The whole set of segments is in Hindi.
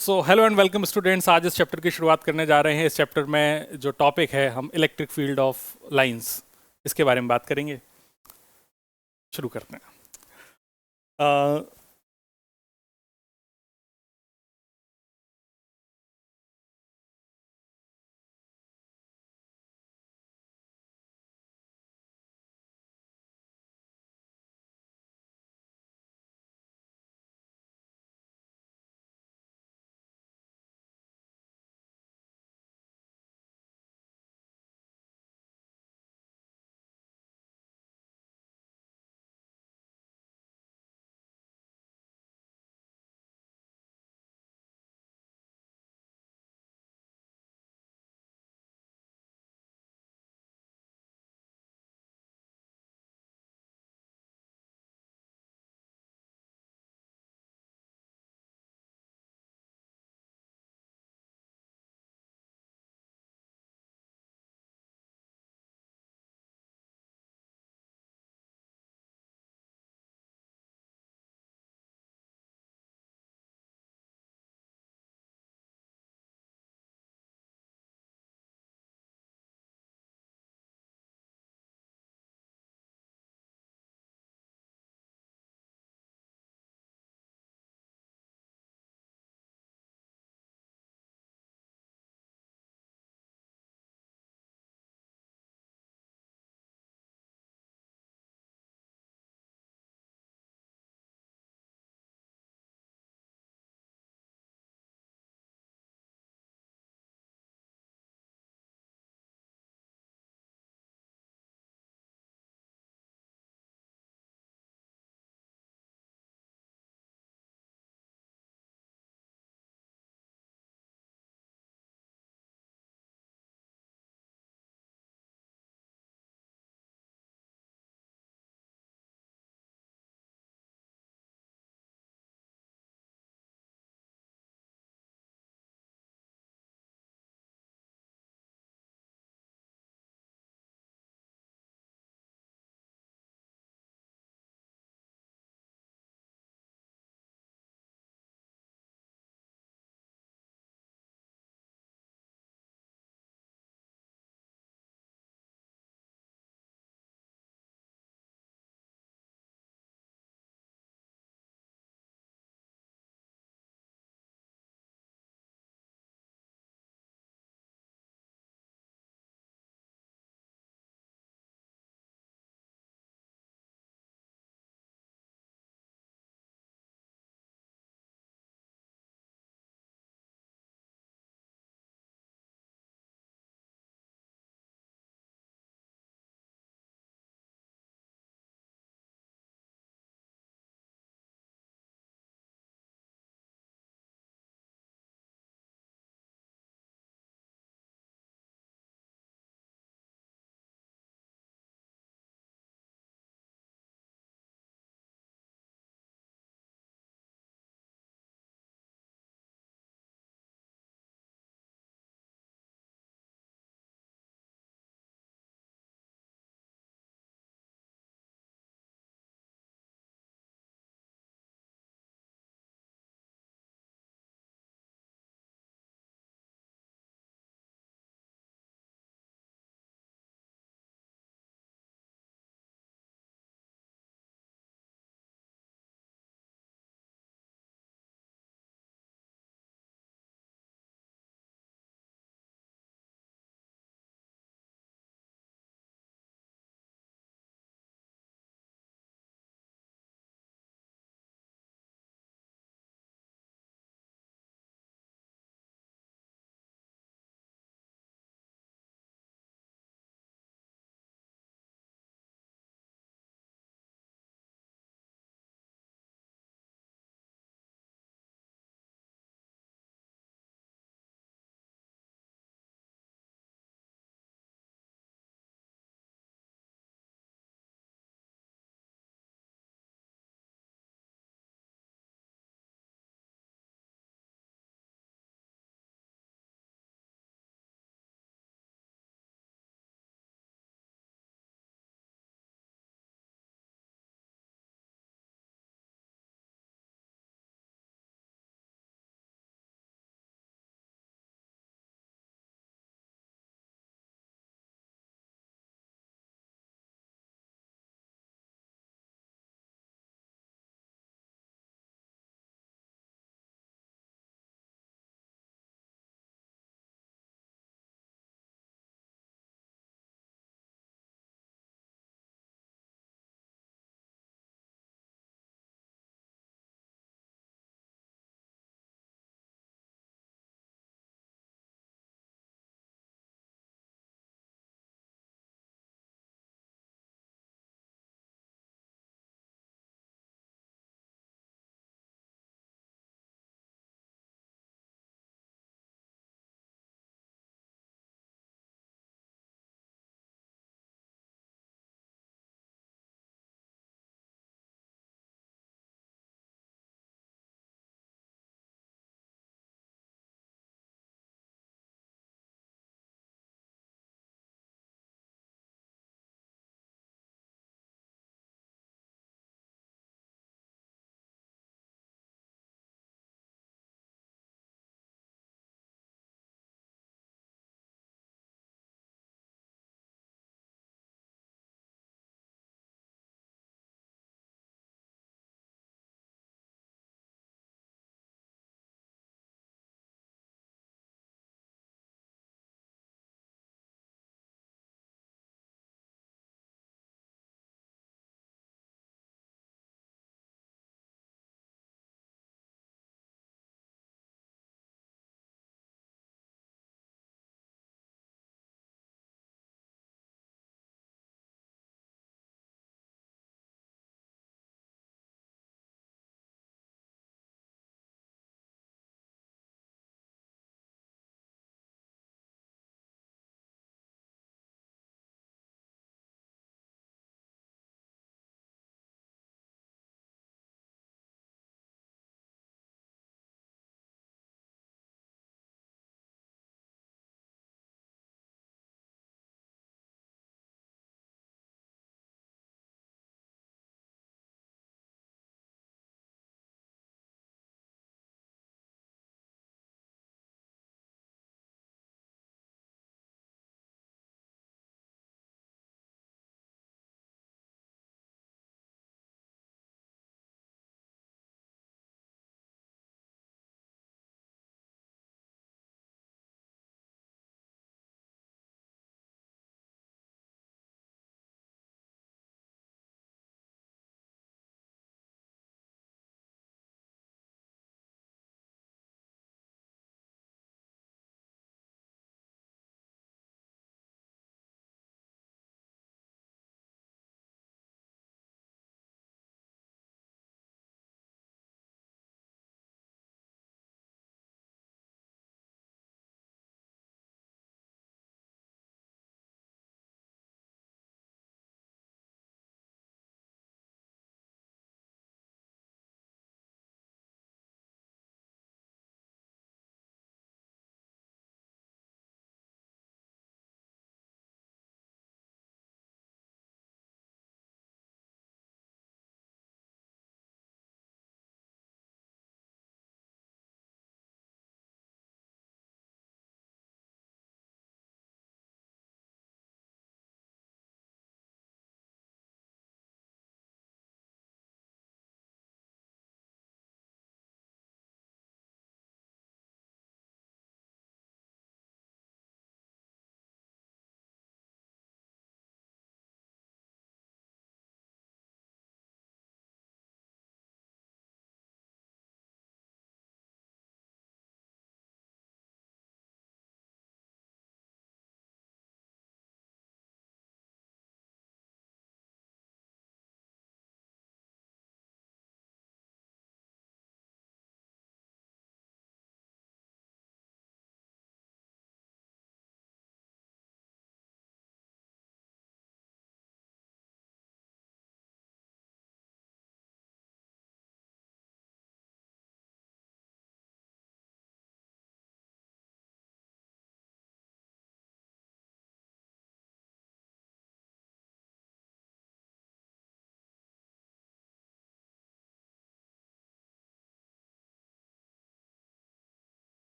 So hello and welcome students. आज इस चैप्टर की शुरुआत करने जा रहे हैं। इस चैप्टर में जो टॉपिक है, हम इलेक्ट्रिक फील्ड ऑफ लाइंस इसके बारे में बात करेंगे। शुरू करते हैं।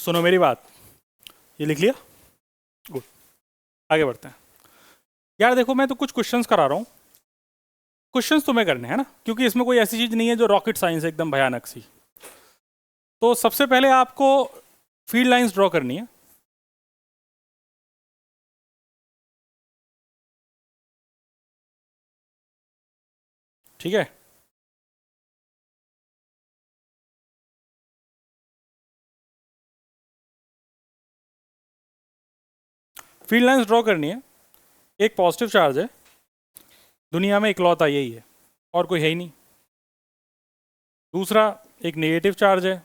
सुनो मेरी बात, ये लिख लिया? गुड, आगे बढ़ते हैं। यार देखो, मैं तो कुछ क्वेश्चंस करा रहा हूँ, क्वेश्चंस तुम्हें करने हैं ना, क्योंकि इसमें कोई ऐसी चीज़ नहीं है जो रॉकेट साइंस है एकदम भयानक सी। तो सबसे पहले आपको फील्ड लाइंस ड्रॉ करनी है। ठीक है, फील्ड लाइंस ड्रॉ करनी है। एक पॉजिटिव चार्ज है, दुनिया में इकलौता यही है और कोई है ही नहीं। दूसरा एक नेगेटिव चार्ज है,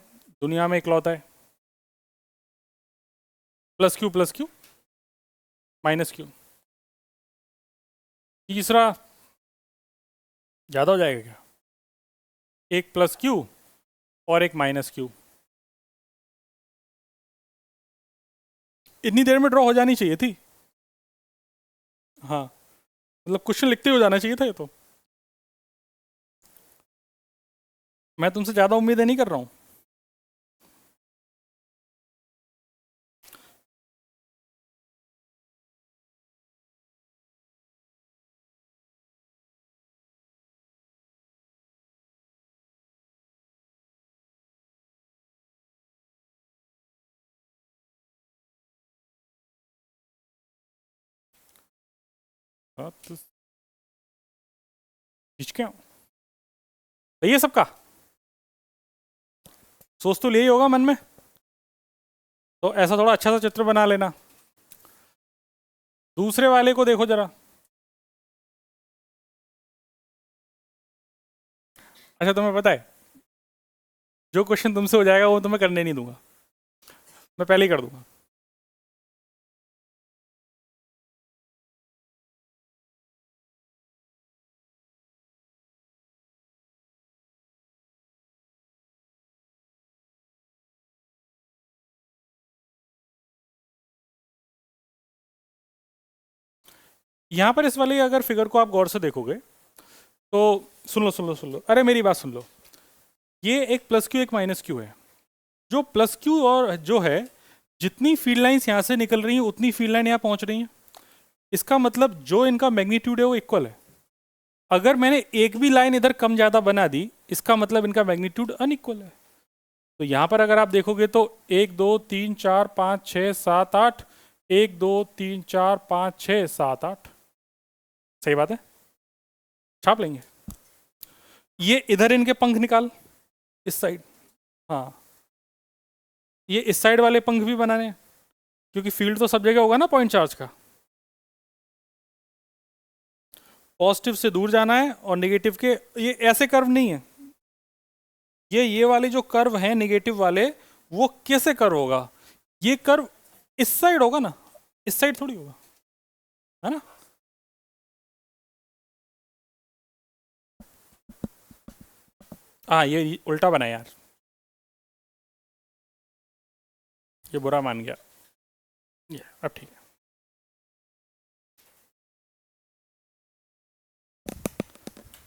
दुनिया में इकलौता है, प्लस क्यू माइनस क्यू। तीसरा ज़्यादा हो जाएगा क्या, एक प्लस क्यू और एक माइनस क्यू। इतनी देर में ड्रॉ हो जानी चाहिए थी। हाँ, मतलब क्वेश्चन लिखते हो जाना चाहिए था ये तो। मैं तुमसे ज़्यादा उम्मीदें नहीं कर रहा हूँ। हाँ, तो हिचके सही है सबका, सोच तो यही होगा मन में। तो ऐसा थोड़ा अच्छा सा चित्र बना लेना। दूसरे वाले को देखो जरा। अच्छा, तुम्हें पता है जो क्वेश्चन तुमसे हो जाएगा वो तुम्हें करने नहीं दूंगा, मैं पहले ही कर दूंगा। यहाँ पर इस वाले अगर फिगर को आप गौर से देखोगे तो सुन लो, अरे मेरी बात सुन लो। ये एक प्लस क्यू एक माइनस क्यू है। जो प्लस क्यू और जो है, जितनी फील्ड लाइंस यहाँ से निकल रही हैं उतनी फील्ड लाइन यहाँ पहुँच रही हैं। इसका मतलब जो इनका मैग्नीट्यूड है वो इक्वल है। अगर मैंने एक भी लाइन इधर कम ज़्यादा बना दी, इसका मतलब इनका मैग्नीट्यूड अनइक्वल है। तो यहाँ पर अगर आप देखोगे तो 1 2 3 4 5 6 7 8, 1 2 3 4 5 6 7 8। सही बात है, छाप लेंगे। ये इधर इनके पंख निकाल, इस साइड। हाँ, ये इस साइड वाले पंख भी बनाने हैं, क्योंकि फील्ड तो सब जगह होगा ना पॉइंट चार्ज का। पॉजिटिव से दूर जाना है और नेगेटिव के, ये ऐसे कर्व नहीं है। ये वाले जो कर्व हैं नेगेटिव वाले, वो कैसे कर्व होगा? ये कर्व इस साइड होगा ना, इस साइड थोड़ी होगा, है ना। हाँ, ये उल्टा बना यार, ये बुरा मान गया। ये अब ठीक है।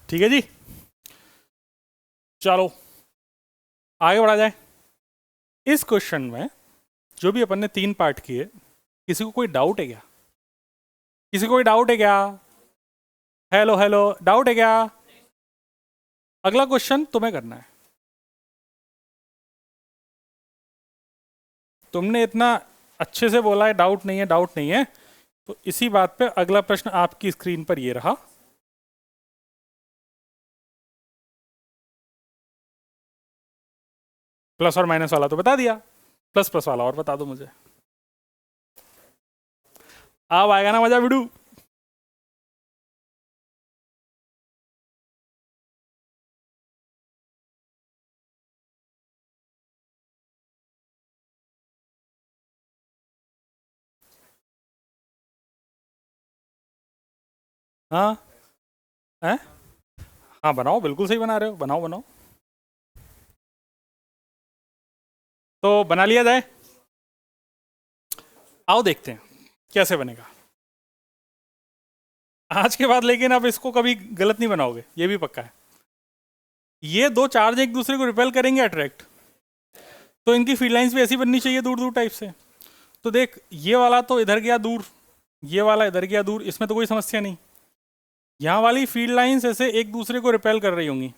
ठीक है जी, चलो आगे बढ़ा जाए। इस क्वेश्चन में जो भी अपन ने 3 पार्ट किए, किसी को कोई डाउट है क्या? किसी को कोई डाउट है क्या? हेलो हेलो, डाउट है क्या? अगला क्वेश्चन तुम्हें करना है। तुमने इतना अच्छे से बोला है डाउट नहीं है, डाउट नहीं है, तो इसी बात पे अगला प्रश्न आपकी स्क्रीन पर ये रहा। प्लस और माइनस वाला तो बता दिया, प्लस प्लस वाला और बता दो मुझे। अब आएगा ना मजा बिडू। हाँ है, हाँ बनाओ, बिल्कुल सही बना रहे हो, बनाओ बनाओ। तो बना लिया जाए, आओ देखते हैं कैसे बनेगा आज के बाद। लेकिन अब इसको कभी गलत नहीं बनाओगे, ये भी पक्का है। ये दो चार्ज एक दूसरे को रिपेल करेंगे, अट्रैक्ट। तो इनकी फील्ड लाइंस भी ऐसी बननी चाहिए दूर दूर टाइप से। तो देख ये वाला तो इधर गया दूर, ये वाला इधर गया दूर, इसमें तो कोई समस्या नहीं। यहाँ वाली फील्ड लाइंस ऐसे एक दूसरे को रिपेल कर रही होंगी,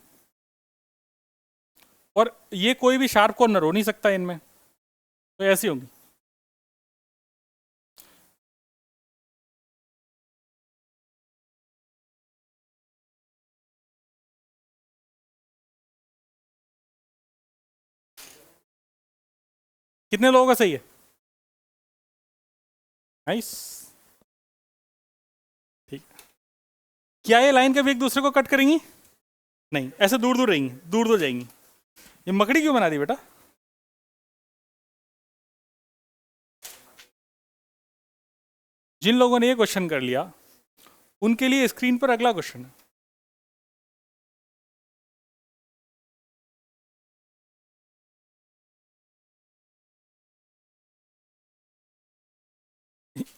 और ये कोई भी शार्प कॉर्नर हो नहीं सकता इनमें, तो ऐसी होंगी। कितने लोगों का सही है? नाइस, ठीक। क्या ये लाइन कभी एक दूसरे को कट करेंगी? नहीं, ऐसे दूर दूर रहेंगी, दूर दूर जाएंगी। ये मकड़ी क्यों बना दी बेटा? जिन लोगों ने ये क्वेश्चन कर लिया उनके लिए स्क्रीन पर अगला क्वेश्चन है।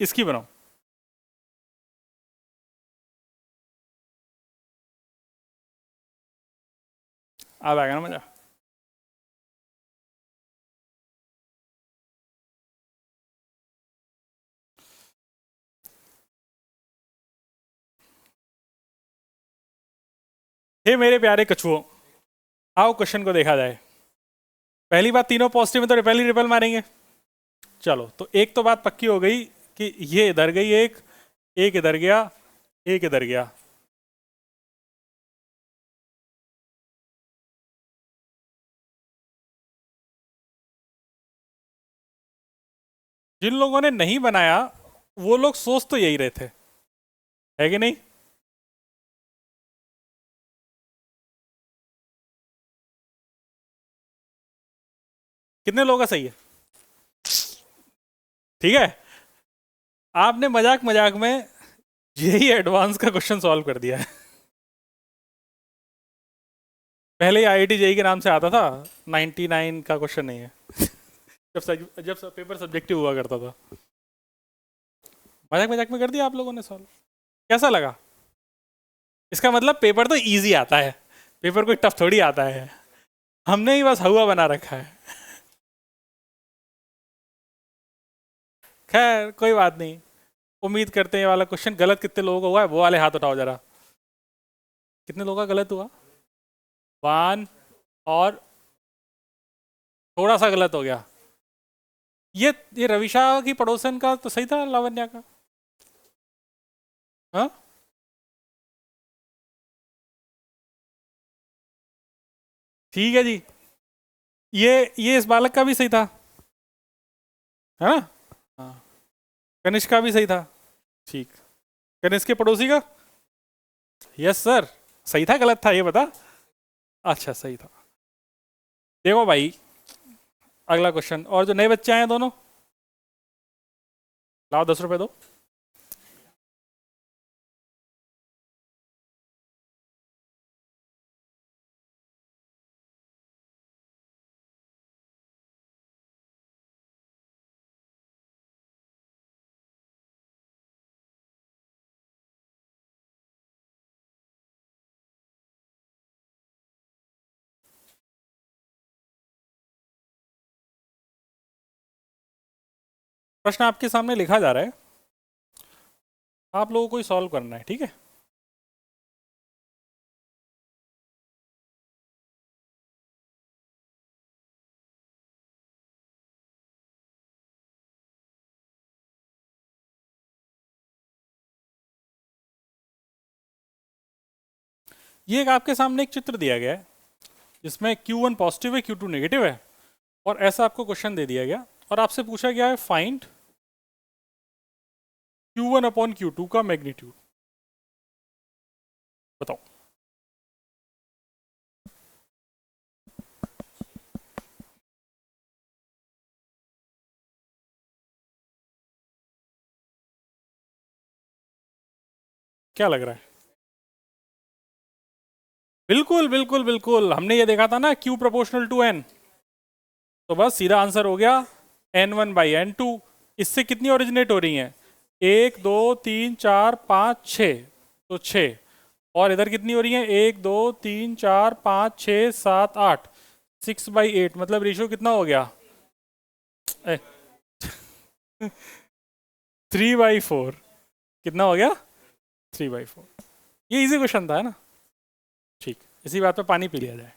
इसकी बनाओ। अब आएगा ना मजा। हे मेरे प्यारे कछुओं, आओ क्वेश्चन को देखा जाए। पहली बात, तीनों पॉजिटिव में तो रिपेल ही रिपेल मारेंगे। चलो, तो एक तो बात पक्की हो गई कि ये इधर गई, एक इधर गया, एक इधर गया। जिन लोगों ने नहीं बनाया वो लोग सोच तो यही रहे थे, है कि नहीं? कितने लोगों का सही है? ठीक है, आपने मजाक मजाक में यही एडवांस का क्वेश्चन सॉल्व कर दिया है। पहले आईआईटी जेई के नाम से आता था, 99 का क्वेश्चन नहीं है। जब पेपर सब्जेक्टिव हुआ करता था। मजाक मजाक में कर दिया आप लोगों ने सॉल्व। कैसा लगा? इसका मतलब पेपर तो इजी आता है, पेपर कोई टफ थोड़ी आता है, हमने ही बस हुआ बना रखा है। खैर कोई बात नहीं, उम्मीद करते हैं ये वाला क्वेश्चन गलत कितने लोगों का हुआ है वो वाले हाथ उठाओ जरा। कितने लोगों का गलत हुआ? 1, और थोड़ा सा गलत हो गया। ये रविशा की पड़ोसन का तो सही था, लावण्या का। हाँ, ठीक है जी। ये इस बालक का भी सही था, है ना? हाँ, कनिष्क का भी सही था। ठीक, कनिष्क के पड़ोसी का? यस सर, सही था गलत था ये बता। अच्छा सही था। देखो भाई, अगला क्वेश्चन। और जो नए बच्चे आए हैं दोनों, लाओ 10 रुपए दो। प्रश्न आपके सामने लिखा जा रहा है, आप लोगों को ही सॉल्व करना है, ठीक है? ये एक आपके सामने एक चित्र दिया गया है जिसमें Q1 पॉजिटिव है, Q2 नेगेटिव है, और ऐसा आपको क्वेश्चन दे दिया गया और आपसे पूछा गया है फाइंड Q1 अपॉन Q2 का मैग्नीट्यूड। बताओ। क्या लग रहा है? बिल्कुल बिल्कुल बिल्कुल, हमने ये देखा था ना Q प्रोपोर्शनल टू N, तो बस सीधा आंसर हो गया N1 बाई N2। इससे कितनी ओरिजिनेट हो रही हैं? 1 2 3 4 5 6, तो 6। और इधर कितनी हो रही है? 1 2 3 4 5 6 7 8, 6/8, मतलब रेशियो कितना हो गया? 3/4 कितना हो गया? 3/4। ये इजी क्वेश्चन था, है ना? ठीक, इसी बात पे पानी पी लिया जाए।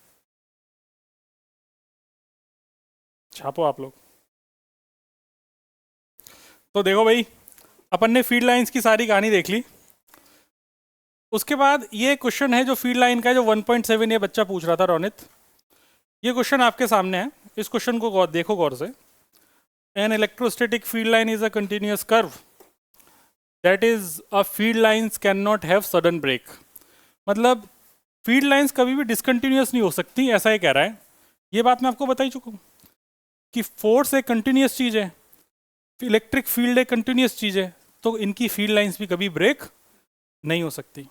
छापो आप लोग। तो देखो भाई, अपन ने फील्ड लाइंस की सारी कहानी देख ली। उसके बाद ये क्वेश्चन है जो फील्ड लाइन का है, जो 1.7 ये बच्चा पूछ रहा था रोनित। ये क्वेश्चन आपके सामने है, इस क्वेश्चन को देखो गौर से। An electrostatic field line is a continuous curve, that is a field lines can not have sudden break. मतलब फील्ड लाइंस कभी भी डिसकंटिन्यूअस नहीं हो सकती, ऐसा ही कह रहा है। ये बात मैं आपको बता ही चुका हूँ कि फोर्स एक कंटिन्यूअस चीज है, इलेक्ट्रिक फील्ड एक कंटिन्यूअस चीज है, तो इनकी फील्ड लाइंस भी कभी ब्रेक नहीं हो सकती।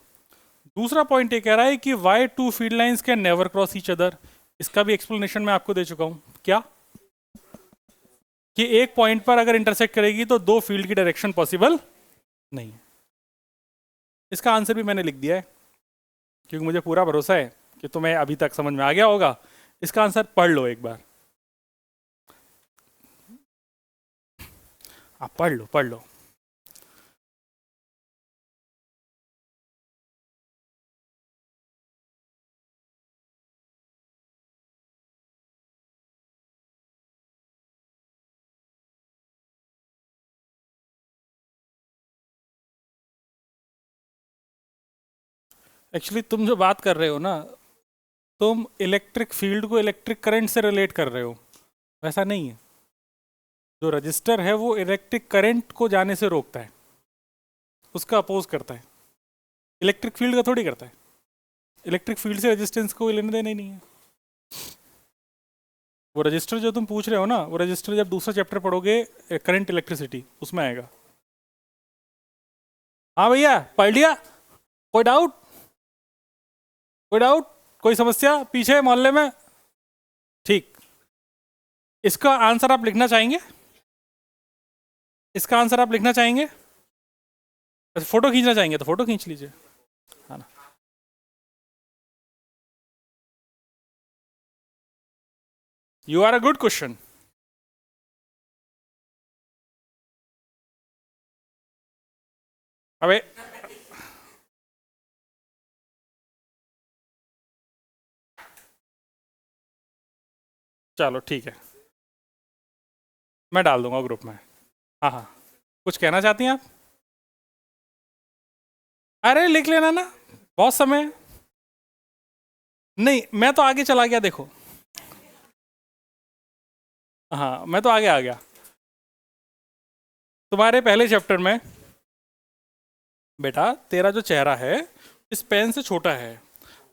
दूसरा पॉइंट ये कह रहा है कि why two field lines can never cross each other. इसका भी एक्सप्लेनेशन मैं आपको दे चुका हूं। क्या? कि एक पॉइंट पर अगर इंटरसेक्ट करेगी तो दो फील्ड की डायरेक्शन पॉसिबल नहीं है। इसका आंसर भी मैंने लिख दिया है, क्योंकि मुझे पूरा भरोसा है कि तुम्हें अभी तक समझ में आ गया होगा। इसका आंसर पढ़ लो एक बार, आप पढ़ लो, पढ़ लो। एक्चुअली तुम जो बात कर रहे हो ना, तुम इलेक्ट्रिक फील्ड को इलेक्ट्रिक करंट से रिलेट कर रहे हो, वैसा नहीं है। जो रजिस्टर है वो इलेक्ट्रिक करंट को जाने से रोकता है, उसका अपोज करता है। इलेक्ट्रिक फील्ड का थोड़ी करता है। इलेक्ट्रिक फील्ड से रेजिस्टेंस को लेने देना ही नहीं है। वो रजिस्टर जो तुम पूछ रहे हो ना, वो रजिस्टर जब दूसरा चैप्टर पढ़ोगे, करंट इलेक्ट्रिसिटी, उसमें आएगा। हाँ भैया, पढ़ लिया? कोई डाउट? कोई डाउट? कोई समस्या पीछे मोहल्ले में? ठीक, इसका आंसर आप लिखना चाहेंगे? इसका आंसर आप लिखना चाहेंगे? फोटो खींचना चाहेंगे तो फोटो खींच लीजिए, है ना? You are a good question. अबे चलो ठीक है, मैं डाल दूंगा ग्रुप में। हाँ हाँ, कुछ कहना चाहती हैं आप? अरे लिख लेना ना, बहुत समय है। नहीं, मैं तो आगे चला गया, देखो। हाँ, मैं तो आगे आ गया। तुम्हारे पहले चैप्टर में बेटा, तेरा जो चेहरा है इस पेन से छोटा है।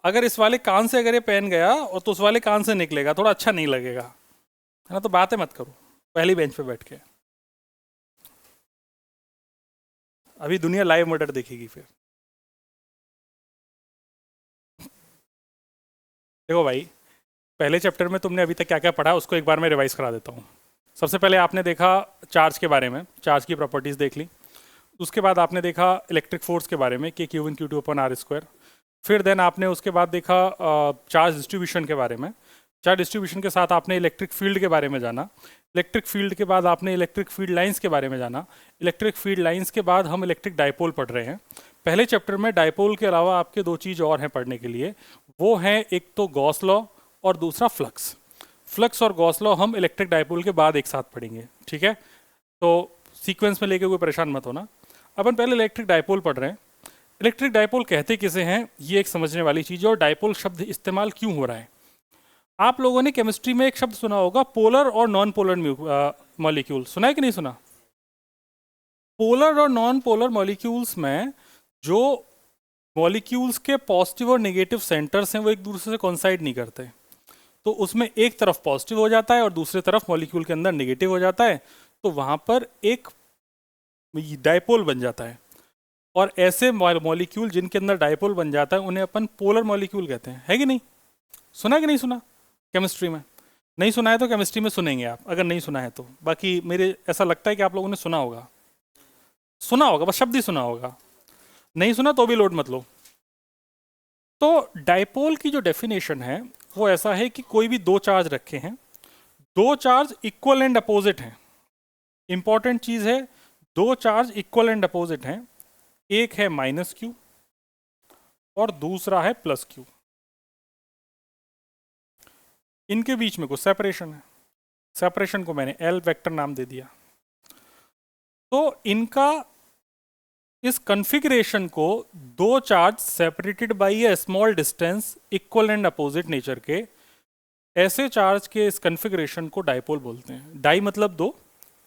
अगर इस वाले कान से अगर ये पेन गया और तो उस वाले कान से निकलेगा, थोड़ा अच्छा नहीं लगेगा, है ना? तो बातें मत करो पहली बेंच पे बैठ के। अभी दुनिया लाइव मर्डर देखेगी फिर। देखो भाई, पहले चैप्टर में तुमने अभी तक क्या क्या पढ़ा उसको एक बार मैं रिवाइज करा देता हूँ। सबसे पहले आपने देखा चार्ज के बारे में, चार्ज की प्रॉपर्टीज़ देख ली। उसके बाद आपने देखा इलेक्ट्रिक फोर्स के बारे में, कि Q1 Q2 अपन R स्क्वायर। फिर देन आपने उसके बाद देखा चार्ज डिस्ट्रीब्यूशन के बारे में। चार्ज डिस्ट्रीब्यूशन के साथ आपने इलेक्ट्रिक फील्ड के बारे में जाना। इलेक्ट्रिक फील्ड के बाद आपने इलेक्ट्रिक फील्ड लाइंस के बारे में जाना। इलेक्ट्रिक फील्ड लाइंस के बाद हम इलेक्ट्रिक डायपोल पढ़ रहे हैं। पहले चैप्टर में डायपोल के अलावा आपके दो चीज़ और हैं पढ़ने के लिए, वो हैं एक तो गॉस लॉ और दूसरा फ्लक्स। फ्लक्स और गॉस लॉ हम इलेक्ट्रिक डायपोल के बाद एक साथ पढ़ेंगे, ठीक है? तो सीक्वेंस में लेके कोई परेशान मत होना। अपन पहले इलेक्ट्रिक डायपोल पढ़ रहे हैं। इलेक्ट्रिक डायपोल कहते किसे हैं, ये एक समझने वाली चीज़ है। और डायपोल शब्द इस्तेमाल क्यों हो रहा है? आप लोगों ने केमिस्ट्री में एक शब्द सुना होगा, पोलर और नॉन पोलर मॉलिक्यूल। सुना है कि नहीं सुना? पोलर और नॉन पोलर मॉलिक्यूल्स में जो मॉलिक्यूल्स के पॉजिटिव और नेगेटिव सेंटर्स हैं वो एक दूसरे से कॉन्साइड नहीं करते। तो उसमें एक तरफ पॉजिटिव हो जाता है और दूसरी तरफ मॉलिक्यूल के अंदर नेगेटिव हो जाता है, तो वहाँ पर एक डायपोल बन जाता है। और ऐसे मॉलिक्यूल जिनके अंदर डायपोल बन जाता है उन्हें अपन पोलर मॉलिक्यूल कहते हैं, है कि नहीं? सुना कि नहीं सुना केमिस्ट्री में? नहीं सुना है तो केमिस्ट्री में सुनेंगे आप, अगर नहीं सुना है तो। बाकी मेरे ऐसा लगता है कि आप लोगों ने सुना होगा, सुना होगा, बस शब्द ही सुना होगा। नहीं सुना तो भी लोड मत लो। तो डायपोल की जो डेफिनेशन है वो ऐसा है कि कोई भी दो चार्ज रखे हैं, दो चार्ज इक्वल एंड अपोजिट हैं, इंपॉर्टेंट चीज है, दो चार्ज इक्वल एंड अपोजिट हैं, एक है माइनस क्यू और दूसरा है प्लस क्यू, इनके बीच में कुछ सेपरेशन है, सेपरेशन को मैंने एल वेक्टर नाम दे दिया। तो इनका इस कॉन्फ़िगरेशन को दो charge separated by A small distance equal and opposite nature के, ऐसे चार्ज के इस कॉन्फ़िगरेशन को डाइपोल बोलते हैं। डाई मतलब दो,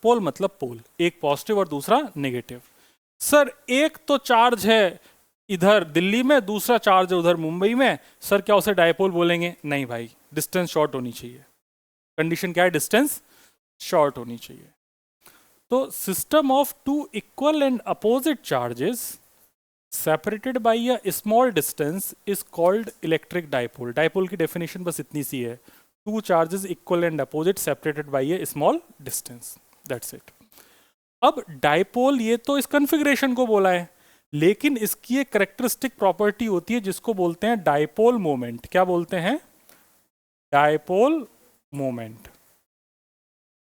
पोल मतलब पोल, एक पॉजिटिव और दूसरा नेगेटिव। सर एक तो चार्ज है इधर दिल्ली में, दूसरा चार्ज है उधर मुंबई में, सर क्या उसे डाइपोल बोलेंगे? नहीं भाई, डिस्टेंस शॉर्ट होनी चाहिए। कंडीशन क्या है? डिस्टेंस शॉर्ट होनी चाहिए। तो system of two equal and opposite charges separated by a small distance is called electric dipole. Dipole की डेफिनेशन बस इतनी सी है, two charges equal and opposite separated by a small distance, that's it. अब डाइपोल ये तो इस कॉन्फ़िगरेशन को बोला है, लेकिन इसकी एक कैरेक्टरिस्टिक प्रॉपर्टी होती है जिसको बोलते हैं डाइपोल मोमेंट। क्या बोलते हैं? Dipole moment.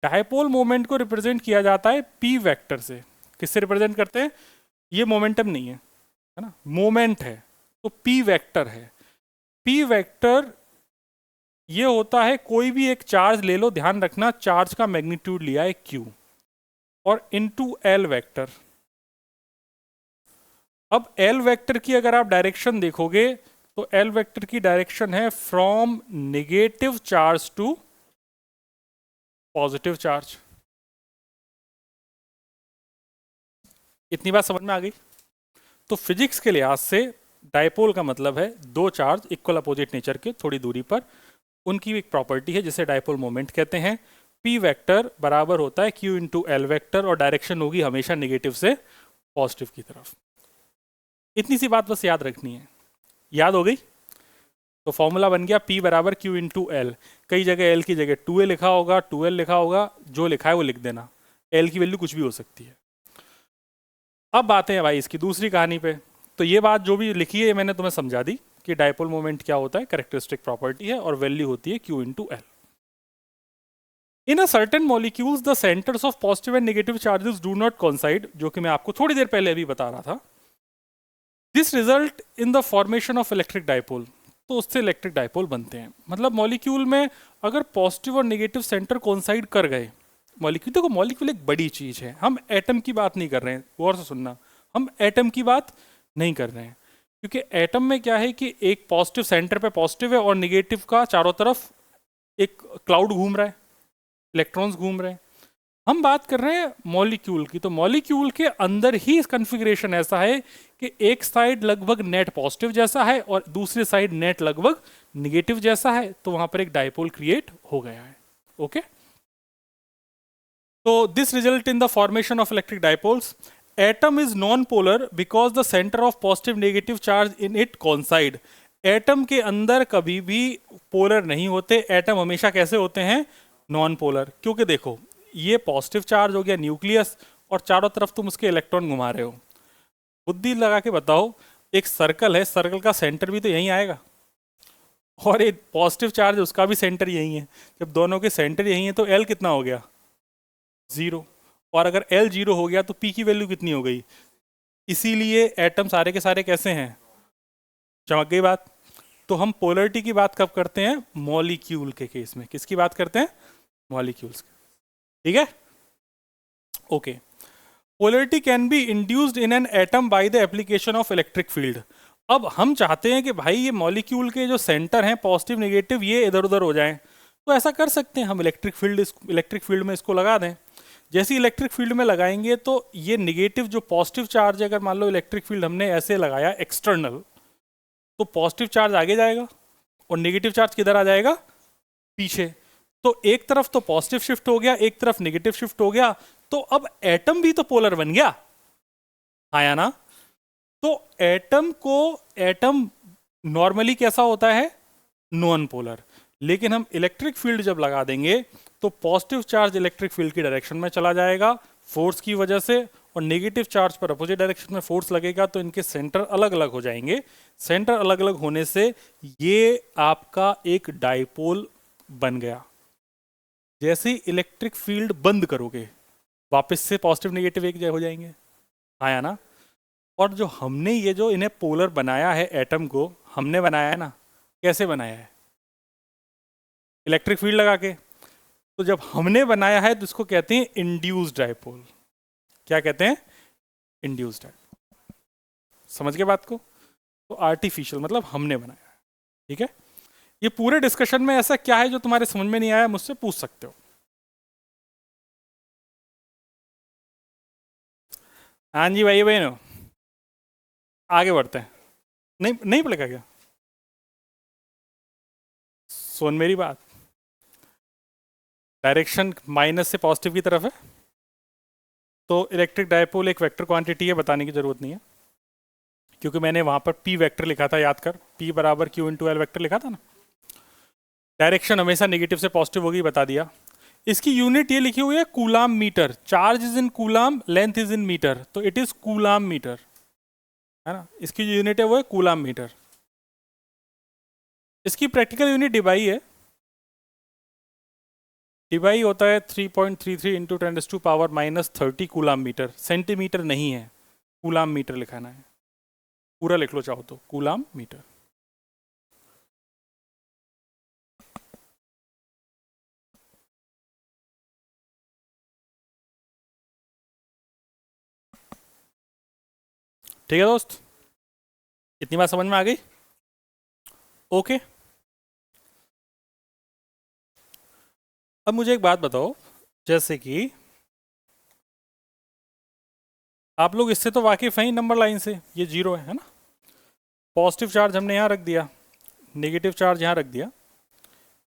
डाइपोल मोमेंट को रिप्रेजेंट किया जाता है पी वेक्टर से। किससे रिप्रेजेंट करते हैं? ये मोमेंटम नहीं है, है ना, मोमेंट है, तो पी वेक्टर है। पी वेक्टर ये होता है, कोई भी एक चार्ज ले लो, ध्यान रखना चार्ज का मैग्नीट्यूड लिया है क्यू, और इनटू एल वेक्टर। अब एल वेक्टर की अगर आप डायरेक्शन देखोगे तो एल वेक्टर की डायरेक्शन है from negative charge to positive charge. इतनी बात समझ में आ गई? तो फिजिक्स के लिहाज से डाइपोल का मतलब है दो चार्ज इक्वल अपोजिट नेचर के थोड़ी दूरी पर, उनकी एक प्रॉपर्टी है जिसे डाइपोल मोमेंट कहते हैं। पी वेक्टर बराबर होता है क्यू इंटू एल वेक्टर, और डायरेक्शन होगी हमेशा नेगेटिव से पॉजिटिव की तरफ। इतनी सी बात बस याद रखनी है। याद हो गई? तो फॉर्मूला बन गया P बराबर Q इंटू एल। कई जगह L की जगह 2A लिखा होगा, 2L लिखा होगा, जो लिखा है वो लिख देना, L की वैल्यू कुछ भी हो सकती है। अब बातें हैं भाई इसकी दूसरी कहानी पे। तो ये बात जो भी लिखी है मैंने तुम्हें समझा दी कि डाइपोल मोमेंट क्या होता है, कैरेक्टरिस्टिक प्रॉपर्टी है, और वैल्यू होती है Q into L. In a certain molecules the centres of positive and negative charges do not coincide, जो कि मैं आपको थोड़ी देर पहले अभी बता रहा था। This result in the formation of electric dipole. तो उससे इलेक्ट्रिक डाइपोल बनते हैं। मतलब मॉलिक्यूल में अगर पॉजिटिव और नेगेटिव सेंटर कोइंसाइड कर गए, मॉलिक्यूल, देखो मॉलिक्यूल एक बड़ी चीज है, हम एटम की बात नहीं कर रहे हैं, गौर से सुनना, हम एटम की बात नहीं कर रहे हैं, क्योंकि एटम में क्या है कि एक पॉजिटिव सेंटर पे पॉजिटिव है और नेगेटिव का चारों तरफ एक क्लाउड घूम रहा है, इलेक्ट्रॉन्स घूम रहे हैं। हम बात कर रहे हैं मॉलिक्यूल की, तो मॉलिक्यूल के अंदर ही कॉन्फ़िगरेशन ऐसा है कि एक साइड लगभग नेट पॉजिटिव जैसा है और दूसरी साइड नेट लगभग निगेटिव जैसा है, तो वहां पर एक डाइपोल क्रिएट हो गया है। ओके, तो this result in the formation of electric dipoles. Atom is non polar because the centre of positive negative charge in it coincide. Atom के अंदर कभी भी पोलर नहीं होते, एटम हमेशा कैसे होते हैं? Non polar. क्योंकि देखो ये पॉजिटिव चार्ज हो गया न्यूक्लियस, और चारों तरफ तुम उसके इलेक्ट्रॉन घुमा रहे हो। बुद्धि लगा के बताओ, एक सर्कल है, सर्कल का सेंटर भी तो यहीं आएगा, और एक पॉजिटिव चार्ज उसका भी सेंटर यहीं है। जब दोनों के सेंटर यहीं है तो एल कितना हो गया? 0। और अगर एल 0 हो गया तो पी की वैल्यू कितनी हो गई? इसीलिए एटम सारे के सारे कैसे हैं? चमक गई बात। तो हम पोलरिटी की बात कब करते हैं? मॉलिक्यूल के केस में। किसकी बात करते हैं? मॉलिक्यूल्स की। ठीक है, okay. Polarity can be induced in an atom by the application of electric field. अब हम चाहते हैं कि भाई ये मॉलिक्यूल के जो सेंटर हैं पॉजिटिव नेगेटिव ये इधर उधर हो जाएं, तो ऐसा कर सकते हैं हम, इलेक्ट्रिक फील्ड में इसको लगा दें। जैसे इलेक्ट्रिक फील्ड में लगाएंगे तो ये नेगेटिव जो पॉजिटिव चार्ज है, अगर मान लो इलेक्ट्रिक फील्ड हमने ऐसे लगाया एक्सटर्नल, तो पॉजिटिव चार्ज आगे जाएगा और नेगेटिव चार्ज किधर आ जाएगा? पीछे। तो एक तरफ तो पॉजिटिव शिफ्ट हो गया, एक तरफ नेगेटिव शिफ्ट हो गया, तो अब एटम भी तो पोलर बन गया, आया ना? तो एटम नॉर्मली कैसा होता है? Non polar. लेकिन हम इलेक्ट्रिक फील्ड जब लगा देंगे तो पॉजिटिव चार्ज इलेक्ट्रिक फील्ड की डायरेक्शन में चला जाएगा फोर्स की वजह से, और नेगेटिव चार्ज पर अपोजिट डायरेक्शन में फोर्स लगेगा, तो इनके सेंटर अलग अलग हो जाएंगे। सेंटर अलग अलग होने से ये आपका एक डाइपोल बन गया। जैसे ही इलेक्ट्रिक फील्ड बंद करोगे, वापस से पॉजिटिव नेगेटिव एक हो जाएंगे, आया ना। और जो हमने ये जो इन्हें पोलर बनाया है, एटम को हमने बनाया है ना, कैसे बनाया है? इलेक्ट्रिक फील्ड लगा के। तो जब हमने बनाया है तो इसको कहते हैं इंड्यूस्ड डायपोल। क्या कहते हैं? Induced dipole. समझ गए बात को? तो आर्टिफिशियल मतलब हमने बनाया है, ठीक है। ये पूरे डिस्कशन में ऐसा क्या है जो तुम्हारे समझ में नहीं आया, मुझसे पूछ सकते हो। हाँ जी भाई बहनों, आगे बढ़ते हैं। नहीं नहीं पड़ेगा क्या? सुन मेरी बात, डायरेक्शन माइनस से पॉजिटिव की तरफ है, तो इलेक्ट्रिक डायपोल एक वेक्टर क्वांटिटी है, बताने की जरूरत नहीं है, क्योंकि मैंने वहां पर पी वेक्टर लिखा था, याद कर, पी बराबर क्यू इंटू एल वेक्टर लिखा था ना। डायरेक्शन हमेशा नेगेटिव से पॉजिटिव होगी, बता दिया। इसकी यूनिट ये लिखी हुई है coulomb metre, charge is in coulomb, length is in metre, तो इट इज कूलाम मीटर, है ना। इसकी जो यूनिट है वो है कूलाम मीटर। इसकी प्रैक्टिकल यूनिट डिबाई है। डिबाई होता है 3.33 इंटू 10⁻⁻30 कूलाम मीटर। सेंटीमीटर नहीं है, कूलाम मीटर लिखाना है, पूरा लिख लो चाहो तो, कूलाम मीटर। ठीक है दोस्त, इतनी बात समझ में आ गई? ओके। अब मुझे एक बात बताओ, जैसे कि आप लोग इससे तो वाकिफ हैं नंबर लाइन से, ये जीरो है ना। पॉजिटिव चार्ज हमने यहाँ रख दिया, नेगेटिव चार्ज यहाँ रख दिया,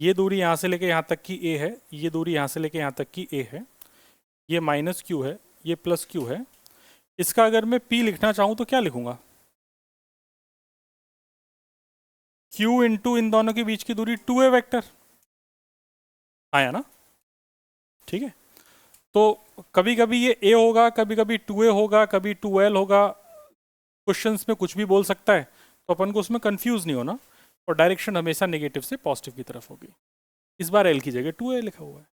ये दूरी यहाँ से लेके यहाँ तक की ए है, ये दूरी यहाँ से लेके यहाँ तक की ए है, ये माइनस क्यू है, ये प्लस क्यू है। इसका अगर मैं पी लिखना चाहूँ तो क्या लिखूंगा? क्यू इंटू इन दोनों के बीच की दूरी 2a वेक्टर, आया ना, ठीक है। तो कभी कभी ये a होगा, कभी कभी 2a होगा, कभी 2l होगा, क्वेश्चंस में कुछ भी बोल सकता है, तो अपन को उसमें कंफ्यूज नहीं होना। और डायरेक्शन हमेशा नेगेटिव से पॉजिटिव की तरफ होगी। इस बार l की जगह 2a लिखा हुआ है,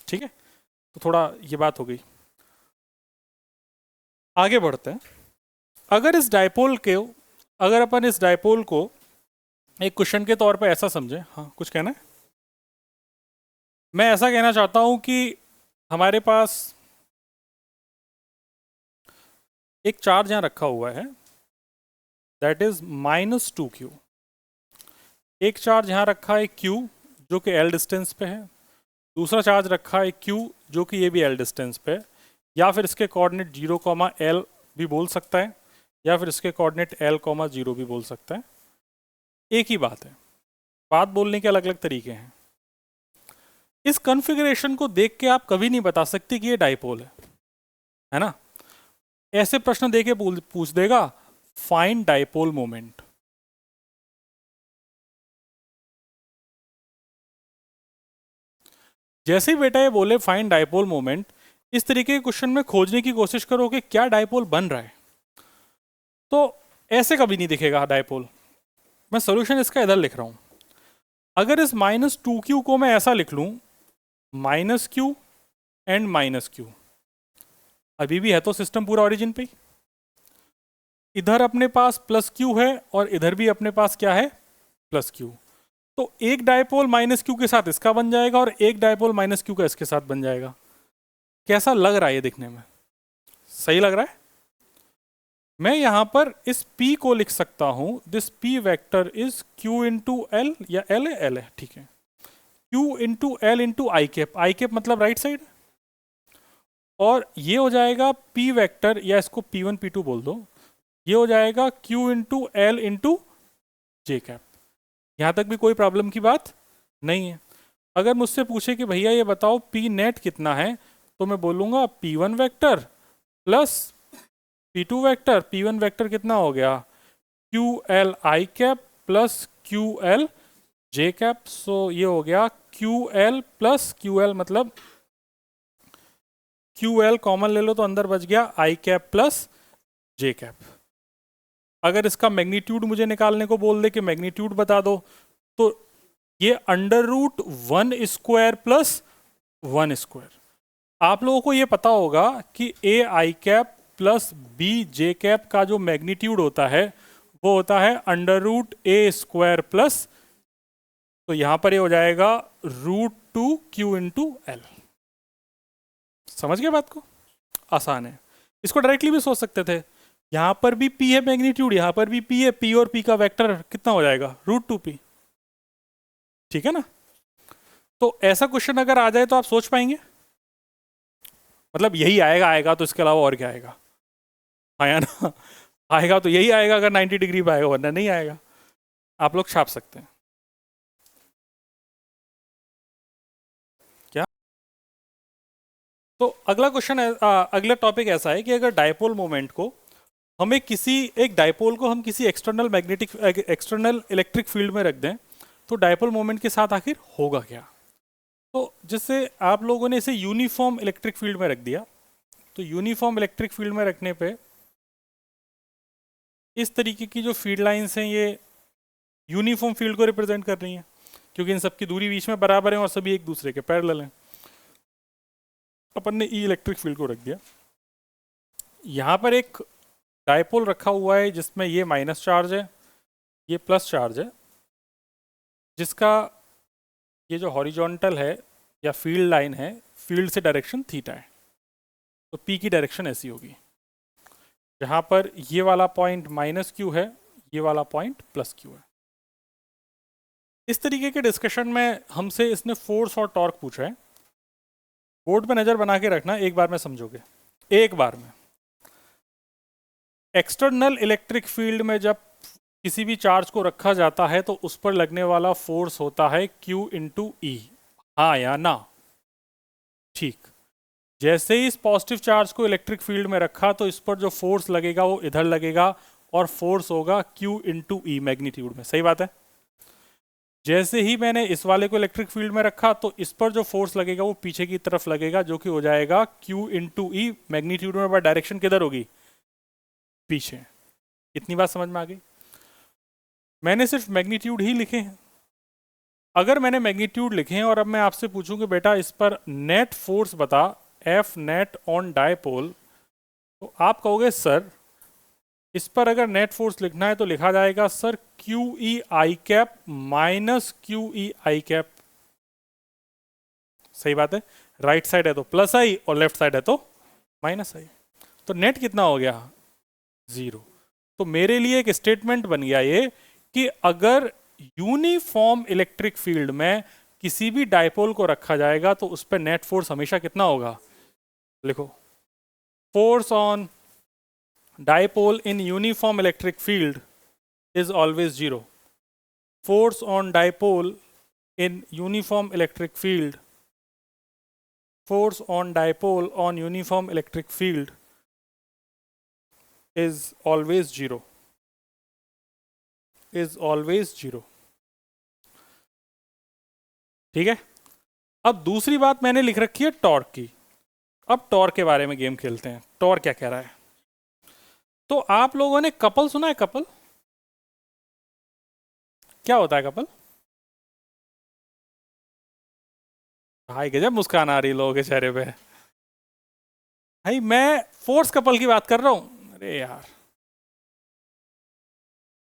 ठीक है। तो थोड़ा ये बात हो गई। आगे बढ़ते हैं। अगर इस डायपोल के, अगर अपन इस डायपोल को एक क्वेश्चन के तौर पर ऐसा समझे, हाँ कुछ कहना है? मैं ऐसा कहना चाहता हूं कि हमारे पास एक चार्ज यहां रखा हुआ है, दैट इज -2q। एक चार्ज यहां रखा है q जो कि l डिस्टेंस पे है, दूसरा चार्ज रखा है q जो कि ये भी l डिस्टेंस पे है, या फिर इसके कोऑर्डिनेट 0,l भी बोल सकता है, या फिर इसके कोऑर्डिनेट l,0 भी बोल सकता है। एक ही बात है, बात बोलने के अलग अलग तरीके हैं। इस कॉन्फ़िगरेशन को देख के आप कभी नहीं बता सकते कि ये डाइपोल है ना। ऐसे प्रश्न देके पूछ देगा फाइंड डाइपोल मोमेंट। जैसे ही बेटा ये बोले फाइंड डाइपोल मोमेंट, इस तरीके के क्वेश्चन में खोजने की कोशिश करो कि क्या डाइपोल बन रहा है, तो ऐसे कभी नहीं दिखेगा डाइपोल। मैं सॉल्यूशन इसका इधर लिख रहा हूं। अगर इस -2q को मैं ऐसा लिख लूं, -q एंड -q, अभी भी है तो सिस्टम पूरा ओरिजिन पे। इधर अपने पास +q है और इधर भी अपने पास क्या है? +q। तो एक डायपोल -q के साथ इसका बन जाएगा और एक डायपोल -q का इसके साथ बन जाएगा। कैसा लग रहा है ये दिखने में? सही लग रहा है? मैं यहां पर इस p को लिख सकता हूं, this p vector is q into L, या l है, l है, ठीक है, q इंटू एल इंटू आई कैप मतलब राइट साइड, और ये हो जाएगा p वेक्टर, या इसको p1 p2 बोल दो, ये हो जाएगा q इंटू एल इंटू जे कैप। यहां तक भी कोई प्रॉब्लम की बात नहीं है। अगर मुझसे पूछे कि भैया ये बताओ p नेट कितना है, तो मैं बोलूंगा p1 vector plus p2 vector. p1 vector कितना हो गया? ql आई कैप प्लस ql जे कैप। सो ये हो गया ql प्लस ql, मतलब ql कॉमन ले लो तो अंदर बच गया आई कैप प्लस जे कैप। अगर इसका मैग्नीट्यूड मुझे निकालने को बोल दे कि मैग्नीट्यूड बता दो, तो ये √1² प्लस 1²। आप लोगों को ये पता होगा कि a i cap plus b j cap का जो मैग्नीट्यूड होता है वो होता है under root a square plus, तो यहां पर ये हो जाएगा √2q/L। समझ गए बात को? आसान है। इसको डायरेक्टली भी सोच सकते थे, यहां पर भी p है मैग्नीट्यूड, यहां पर भी p है, p और p का वेक्टर कितना हो जाएगा √2p। ठीक है ना? तो ऐसा क्वेश्चन अगर आ जाए तो आप सोच पाएंगे? मतलब यही आएगा, आएगा तो इसके अलावा और क्या आएगा? आया ना? आएगा तो यही आएगा अगर 90 डिग्री पे आएगा, वरना नहीं आएगा। आप लोग छाप सकते हैं क्या? तो अगला क्वेश्चन है, अगला टॉपिक ऐसा है कि अगर डायपोल मोमेंट को हमें किसी एक डायपोल को हम किसी एक्सटर्नल इलेक्ट्रिक फील्ड में रख दें तो डायपोल मोमेंट के साथ आखिर होगा क्या? तो जिससे आप लोगों ने इसे यूनिफॉर्म इलेक्ट्रिक फील्ड में रख दिया, तो यूनिफॉर्म इलेक्ट्रिक फील्ड में रखने पे इस तरीके की जो फील्ड लाइंस हैं ये यूनिफॉर्म फील्ड को रिप्रेजेंट कर रही हैं, क्योंकि इन सबकी दूरी बीच में बराबर है और सभी एक दूसरे के पैरेलल हैं। अपन ने ई इलेक्ट्रिक फील्ड को रख दिया, यहाँ पर एक डायपोल रखा हुआ है जिसमें ये माइनस चार्ज है, ये प्लस चार्ज है, जिसका ये जो हॉरिजॉन्टल है या फील्ड लाइन है, फील्ड से डायरेक्शन थीटा है, तो पी की डायरेक्शन ऐसी होगी, जहाँ पर ये वाला पॉइंट माइनस क्यू है, ये वाला पॉइंट प्लस क्यू है। इस तरीके के डिस्कशन में हमसे इसने फोर्स और टॉर्क पूछा है। बोर्ड पे नज़र बना के रखना, एक बार में समझोगे, एक बार में। एक्सटर्नल इलेक्ट्रिक फील्ड में जब किसी भी चार्ज को रखा जाता है तो उस पर लगने वाला फोर्स होता है Q/E। हाँ या ना? ठीक। जैसे ही इस पॉजिटिव चार्ज को इलेक्ट्रिक फील्ड में रखा तो इस पर जो फोर्स लगेगा वो इधर लगेगा और फोर्स होगा Q/E मैग्नीट्यूड में। सही बात है? जैसे ही मैंने इस वाले को इलेक्ट्रिक फील्ड में रखा तो इस पर जो फोर्स लगेगा वो पीछे की तरफ लगेगा, जो कि हो जाएगा Q/E मैग्नीट्यूड में, डायरेक्शन किधर होगी? पीछे। इतनी बात समझ में आ गई? मैंने सिर्फ मैग्नीट्यूड ही लिखे हैं। अगर मैंने मैग्नीट्यूड लिखे हैं और अब मैं आपसे पूछूं कि बेटा इस पर नेट फोर्स बता, F नेट ऑन डायपोल, तो आप कहोगे सर इस पर अगर नेट फोर्स लिखना है तो लिखा जाएगा sir QE cap minus QE cap. सही बात है? राइट साइड है तो प्लस आई और लेफ्ट साइड है तो माइनस आई, तो नेट कितना हो गया? 0। तो मेरे लिए एक स्टेटमेंट बन गया ये कि अगर यूनिफॉर्म इलेक्ट्रिक फील्ड में किसी भी डायपोल को रखा जाएगा तो उस पर नेट फोर्स हमेशा कितना होगा? लिखो, force on dipole in uniform electric field is always 0. Force on dipole in uniform electric field, force on dipole on uniform electric field is always 0. Is always 0. ठीक है? अब दूसरी बात मैंने लिख रखी है टॉर्क की। अब टॉर्क के बारे में गेम खेलते हैं। टॉर्क क्या कह रहा है? तो आप लोगों ने कपल सुना है? कपल क्या होता है? कपल, भाई गजब मुस्कान आ रही लोगों के चेहरे पे। भाई मैं फोर्स कपल की बात कर रहा हूं। अरे यार,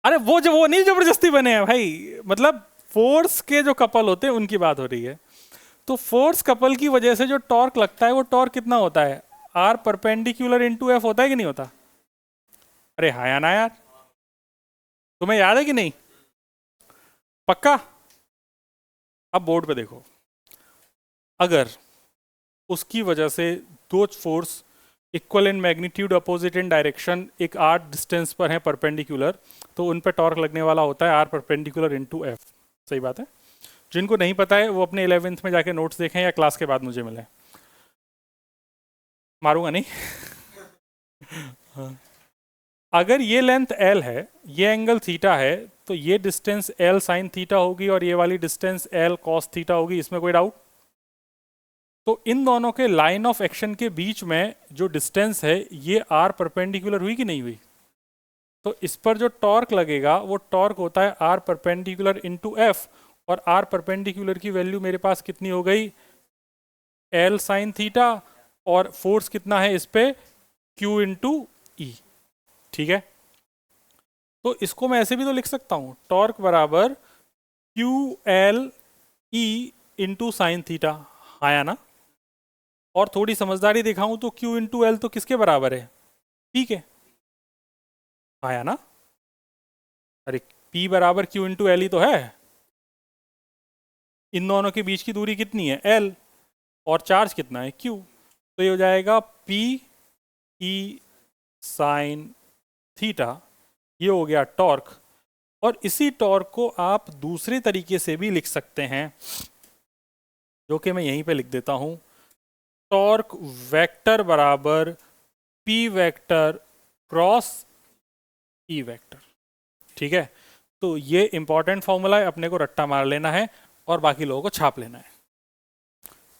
अरे वो नहीं जबरदस्ती बने हैं भाई, मतलब फोर्स के जो कपल होते हैं उनकी बात हो रही है। तो फोर्स कपल की वजह से जो टॉर्क लगता है वो टॉर्क कितना होता है? R परपेंडिकुलर इंटू एफ होता है कि नहीं होता? अरे हाँ या ना यार, तुम्हें याद है कि नहीं? पक्का? अब बोर्ड पे देखो, अगर उसकी वजह से दो force equal in magnitude opposite in direction एक r डिस्टेंस पर है परपेंडिकुलर, तो उन पर टॉर्क लगने वाला होता है R परपेंडिकुलर इंटू एफ। सही बात है? जिनको नहीं पता है वो अपने 11th में जाके नोट्स देखें या क्लास के बाद मुझे मिले। मारूंगा नहीं। हाँ। अगर ये लेंथ L है, ये एंगल थीटा है, तो ये डिस्टेंस L साइन थीटा होगी और ये वाली डिस्टेंस L कॉस थीटा होगी। इसमें कोई डाउट? तो इन दोनों के लाइन ऑफ एक्शन के बीच में जो डिस्टेंस है ये R परपेंडिकुलर हुई कि नहीं हुई? तो इस पर जो टॉर्क लगेगा वो टॉर्क होता है R परपेंडिकुलर इंटू एफ, और R परपेंडिकुलर की वैल्यू मेरे पास कितनी हो गई? L साइन थीटा और फोर्स कितना है इस पे, Q इंटू ई। ठीक है, तो इसको मैं ऐसे भी तो लिख सकता हूं, टॉर्क बराबर Q L E into sine theta. आया ना? और थोड़ी समझदारी दिखाऊं तो Q इंटू एल तो किसके बराबर है, P के। आया ना? अरे P बराबर Q इंटू एल ही तो है। इन दोनों के बीच की दूरी कितनी है, L, और चार्ज कितना है, Q। तो ये हो जाएगा P ई साइन थीटा। ये हो गया टॉर्क। और इसी टॉर्क को आप दूसरे तरीके से भी लिख सकते हैं, जो कि मैं यहीं पे लिख देता हूं। टॉर्क वेक्टर बराबर P vector cross E vector. ठीक है, तो ये इंपॉर्टेंट फॉर्मूला है, अपने को रट्टा मार लेना है और बाकी लोगों को छाप लेना है।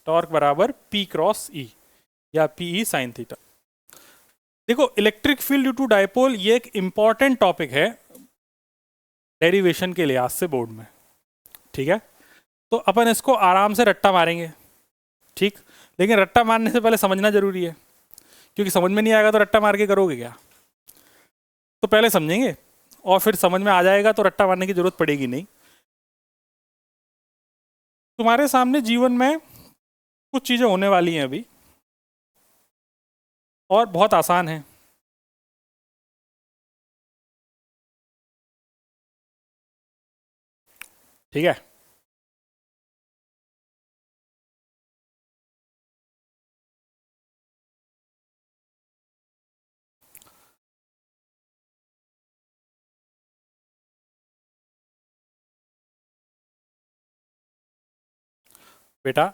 टॉर्क बराबर P क्रॉस E या PE साइन थीटा। देखो, electric field due to dipole ये एक इंपॉर्टेंट टॉपिक है डेरिवेशन के लिहाज से बोर्ड में। ठीक है, तो अपन इसको आराम से रट्टा मारेंगे। ठीक, लेकिन रट्टा मारने से पहले समझना जरूरी है, क्योंकि समझ में नहीं आएगा तो रट्टा मार के करोगे क्या। तो पहले समझेंगे और फिर समझ में आ जाएगा तो रट्टा मारने की जरूरत पड़ेगी नहीं। तुम्हारे सामने जीवन में कुछ चीजें होने वाली हैं अभी, और बहुत आसान है। ठीक है, बेटा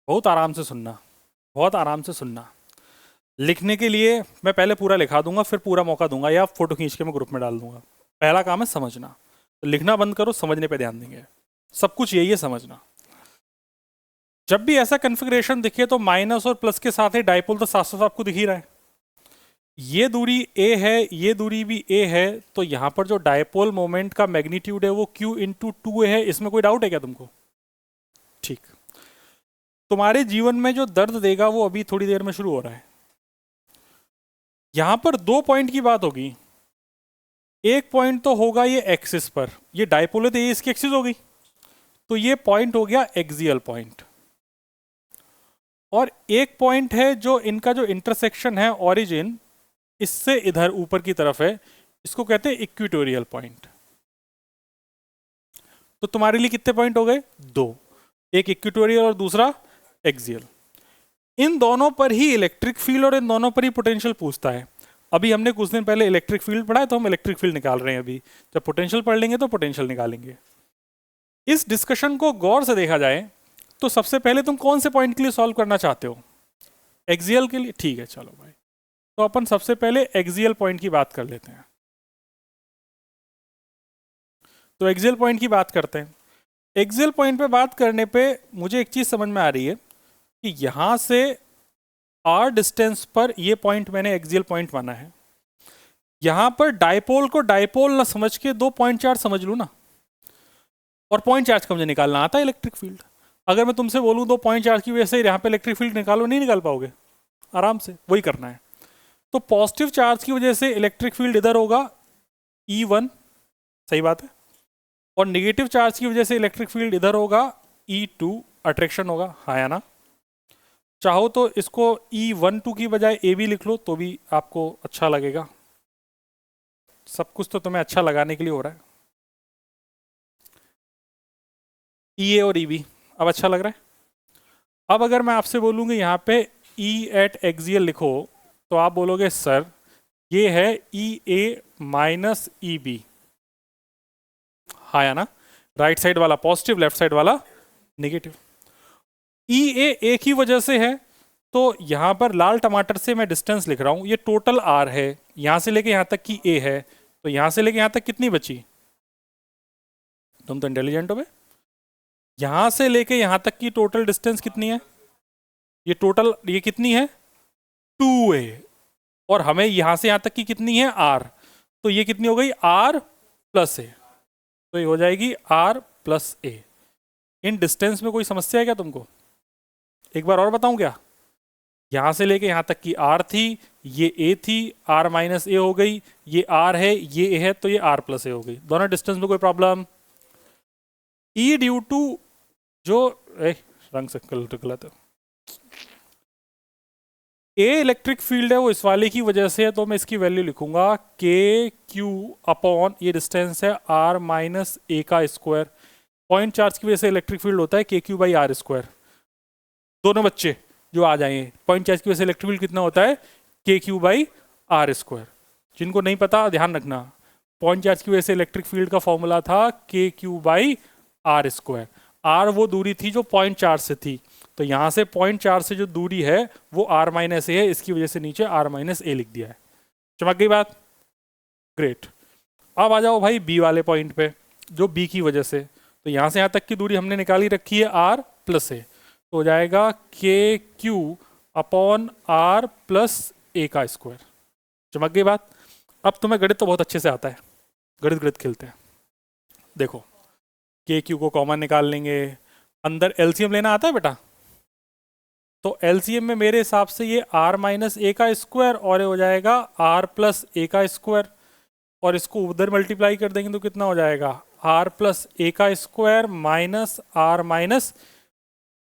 बहुत आराम से सुनना, बहुत आराम से सुनना। लिखने के लिए मैं पहले पूरा लिखा दूंगा, फिर पूरा मौका दूंगा, या फोटो खींच के मैं ग्रुप में डाल दूंगा। पहला काम है समझना, तो लिखना बंद करो, समझने पे ध्यान देंगे। सब कुछ यही है, समझना। जब भी ऐसा कन्फिग्रेशन दिखे तो माइनस और प्लस के साथ ही डायपोल तो साथ साथ आपको दिख ही रहा है। ये दूरी a है, ये दूरी भी a है, तो यहां पर जो डायपोल मोमेंट का मैग्नीट्यूड है वो Q इंटू 2a है। इसमें कोई डाउट है क्या तुमको? ठीक, तुम्हारे जीवन में जो दर्द देगा वो अभी थोड़ी देर में शुरू हो रहा है। यहां पर दो पॉइंट की बात होगी। एक पॉइंट तो होगा ये एक्सिस पर, ये डायपोल है तो ये इसकी एक्सिस हो गई, तो ये पॉइंट हो गया एक्सियल पॉइंट। और एक पॉइंट है जो इनका जो इंटरसेक्शन है ओरिजिन इससे इधर ऊपर की तरफ है, इसको कहते हैं इक्वेटोरियल पॉइंट। तो तुम्हारे लिए कितने पॉइंट हो गए? दो, एक इक्वेटोरियल और दूसरा एक्सियल। इन दोनों पर ही इलेक्ट्रिक फील्ड और इन दोनों पर ही पोटेंशियल पूछता है। अभी हमने कुछ दिन पहले इलेक्ट्रिक फील्ड पढ़ा है, तो हम इलेक्ट्रिक फील्ड निकाल रहे हैं। अभी जब पोटेंशियल पढ़ लेंगे तो पोटेंशियल निकालेंगे। इस डिस्कशन को गौर से देखा जाए तो सबसे पहले तुम कौन से पॉइंट के लिए सॉल्व करना चाहते हो? एक्सियल के लिए? ठीक है, चलो भाई, तो अपन सबसे पहले एक्सियल पॉइंट की बात कर लेते हैं। तो एक्सियल पॉइंट की बात करते हैं। एक्सियल पॉइंट पे बात करने पे मुझे एक चीज समझ में आ रही है कि यहां से r डिस्टेंस पर ये पॉइंट मैंने एक्सियल पॉइंट माना है। यहां पर डायपोल को डायपोल ना समझ के दो पॉइंट चार्ज समझ लूं ना, और पॉइंट चार्ज का मुझे निकालना आता है इलेक्ट्रिक फील्ड। अगर मैं तुमसे बोलूं दो पॉइंट चार्ज की वजह से यहाँ पे इलेक्ट्रिक फील्ड निकालो, नहीं निकाल पाओगे, आराम से वही करना है। तो पॉजिटिव चार्ज की वजह से इलेक्ट्रिक फील्ड इधर होगा E1, सही बात है, और नेगेटिव चार्ज की वजह से इलेक्ट्रिक फील्ड इधर होगा E2, अट्रैक्शन होगा। हाँ या ना? चाहो तो इसको E12 की बजाय ए भी लिख लो तो भी आपको अच्छा लगेगा। सब कुछ तो तुम्हें अच्छा लगाने के लिए हो रहा है। E A और E B अब अच्छा लग रहा है। अब अगर मैं आपसे बोलूँगी यहाँ पे E एट एक्सियल लिखो, तो आप बोलोगे सर ये है EA माइनस EB। हाँ या ना? राइट साइड वाला पॉजिटिव, लेफ्ट साइड वाला नेगेटिव। EA A की वजह से है, तो यहां पर लाल टमाटर से मैं डिस्टेंस लिख रहा हूं, ये टोटल R है, यहां से लेके यहां तक की A है, तो यहां से लेके यहां तक कितनी बची? तुम तो इंटेलिजेंट हो बे। यहां से लेके यहां तक की टोटल डिस्टेंस कितनी है? ये टोटल ये कितनी है? 2A। और हमें यहां से यहां तक की कितनी है? R। तो ये कितनी हो गई? R plus A। तो ये हो जाएगी R plus A। In distance में कोई समस्या है क्या तुमको? एक बार और बताऊं क्या, यहां से लेके यहां तक की आर थी, ये ए थी, आर माइनस ए हो गई, ये आर है, ये ए है, तो ये आर प्लस ए हो गई। दोनों डिस्टेंस में कोई प्रॉब्लम? ई ड्यू टू जो रंग से गलत है, ए इलेक्ट्रिक फील्ड है वो इस वाले की वजह से है, तो मैं इसकी वैल्यू लिखूंगा के क्यू अपॉन ये डिस्टेंस है आर माइनस ए का स्क्वायर। पॉइंट चार्ज की वजह से इलेक्ट्रिक फील्ड होता है के क्यू बाई आर स्क्वायर। दोनों बच्चे जो आ जाएंगे, पॉइंट चार्ज की वजह से इलेक्ट्रिक फील्ड कितना होता है, के क्यू बाई आर स्क्वायर। जिनको नहीं पता ध्यान रखना, पॉइंट चार्ज की वजह से इलेक्ट्रिक फील्ड का फॉर्मूला था के K by R square. R वो दूरी थी जो पॉइंट चार्ज से थी, तो यहां से पॉइंट चार्ज से जो दूरी है वो आर माइनस ए है, इसकी वजह से नीचे आर माइनस ए लिख दिया है। चमक गई बात? ग्रेट। अब आ जाओ भाई बी वाले पॉइंट पे, जो बी की वजह से, तो यहां से यहां तक की दूरी हमने निकाली रखी है आर प्लस ए, तो हो जाएगा के क्यू अपॉन आर प्लस ए का स्क्वायर। चमक गई बात? अब तुम्हें गणित तो बहुत अच्छे से आता है, गणित गणित खेलते हैं। देखो के क्यू को कॉमन निकाल लेंगे, अंदर एलसीएम लेना आता है बेटा, तो एलसीएम में मेरे हिसाब से ये आर माइनस ए का स्क्वायर और ये हो जाएगा आर प्लस ए का स्क्वायर, और इसको उधर मल्टीप्लाई कर देंगे तो कितना हो जाएगा, आर प्लस ए का स्क्वायर माइनस आर माइनस।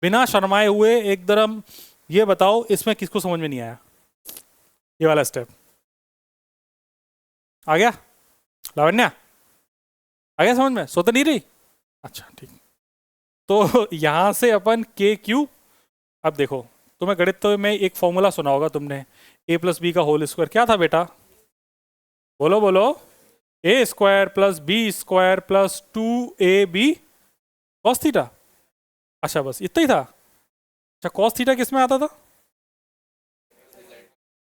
बिना शर्माए हुए एकदम ये बताओ इसमें किसको समझ में नहीं आया ये वाला स्टेप? आ गया लावण्या? आ गया समझ में? सो तो नहीं रही? अच्छा ठीक। तो यहां से अपन के क्यू, अब देखो तुम्हें गणित तो में एक फॉर्मूला सुना होगा तुमने, ए प्लस बी का होल स्क्वायर। क्या था बेटा? बोलो बोलो। A square plus b square plus 2ab cos theta. अच्छा बस इतना ही था? अच्छा कॉस थीटा किस में आता था?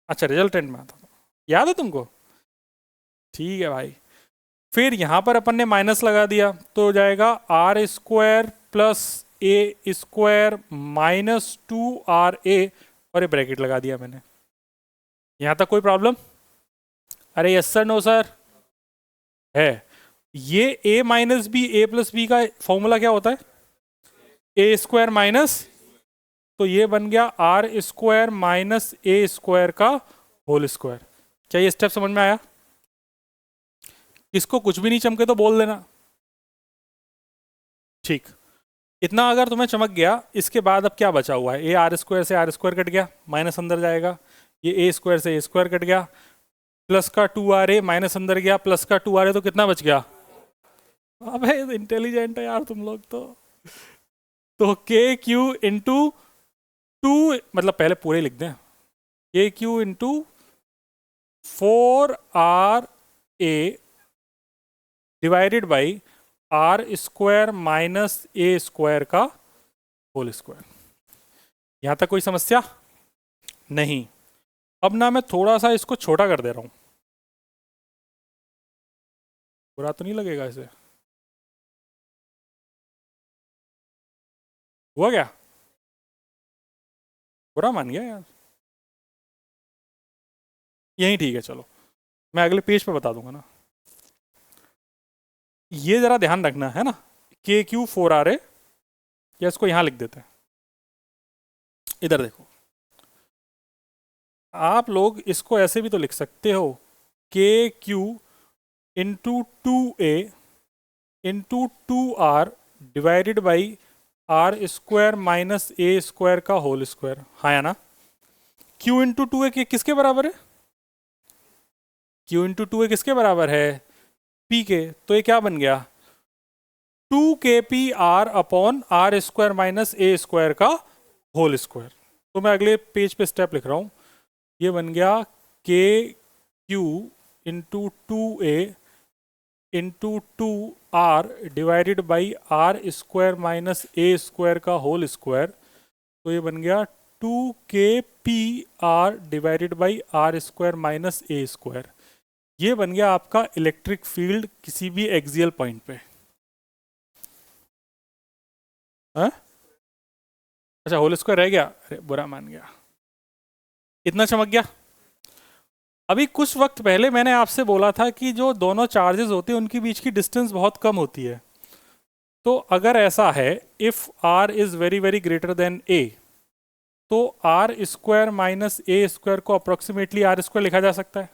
अच्छा रिजल्टेंट में आता था, याद है तुमको? ठीक है भाई। फिर यहां पर अपन ने माइनस लगा दिया तो हो जाएगा आर स्क्वायर प्लस ए स्क्वायर माइनस 2ra, और ये ब्रैकेट लगा दिया मैंने। यहां तक कोई प्रॉब्लम? अरे यस सर नो सर है। ये a minus B, A plus B का फॉर्मूला क्या होता है, ए स्क्वायर माइनस, तो ये बन गया R square minus A square का होल स्क्वायर। क्या ये स्टेप समझ में आया? इसको कुछ भी नहीं चमके तो बोल देना। ठीक, इतना अगर तुम्हें चमक गया, इसके बाद अब क्या बचा हुआ है, ए आर स्क्वायर से आर स्क्वायर कट गया, माइनस अंदर जाएगा, ये ए स्क्वायर से ए स्क्वायर कट गया, प्लस का 2ra माइनस अंदर गया, प्लस का 2ra, तो कितना बच गया? अबे इंटेलिजेंट है यार तुम लोग तो के क्यू इंटू 2, मतलब पहले पूरे लिख दें, K Q into 4ra divided by R square minus A square का होल स्क्वायर। यहां तक कोई समस्या नहीं? अब ना मैं थोड़ा सा इसको छोटा कर दे रहा हूं, बुरा तो नहीं लगेगा इसे? हुआ क्या? बुरा मान गया यार? यही ठीक है, चलो मैं अगले पेज पे बता दूंगा ना। ये जरा ध्यान रखना है ना, के क्यू 4ra, या इसको यहां लिख देते हैं। इधर देखो, आप लोग इसको ऐसे भी तो लिख सकते हो, K Q into 2a into 2r divided by R square minus A square का होल स्क्वायर। हाँ या ना? q इंटू 2a किसके बराबर है? q इंटू 2a किसके बराबर है? p के। तो ये क्या बन गया, 2kpr upon R square minus A square का होल स्क्वायर। तो मैं अगले पेज पे स्टेप लिख रहा हूं, ये बन गया K Q into 2a into 2r divided by R square minus A square का होल स्क्वायर। तो ये बन गया 2kpr divided by R square minus A square. ये बन गया आपका इलेक्ट्रिक फील्ड किसी भी एक्सियल पॉइंट पे। हाँ? अच्छा होल स्क्वायर रह गया, अरे बुरा मान गया। इतना चमक गया? अभी कुछ वक्त पहले मैंने आपसे बोला था कि जो दोनों चार्जेस होते हैं उनके बीच की डिस्टेंस बहुत कम होती है। तो अगर ऐसा है, if r is very very greater than a, तो R square minus A square को अप्रोक्सीमेटली आर स्क्वायर लिखा जा सकता है।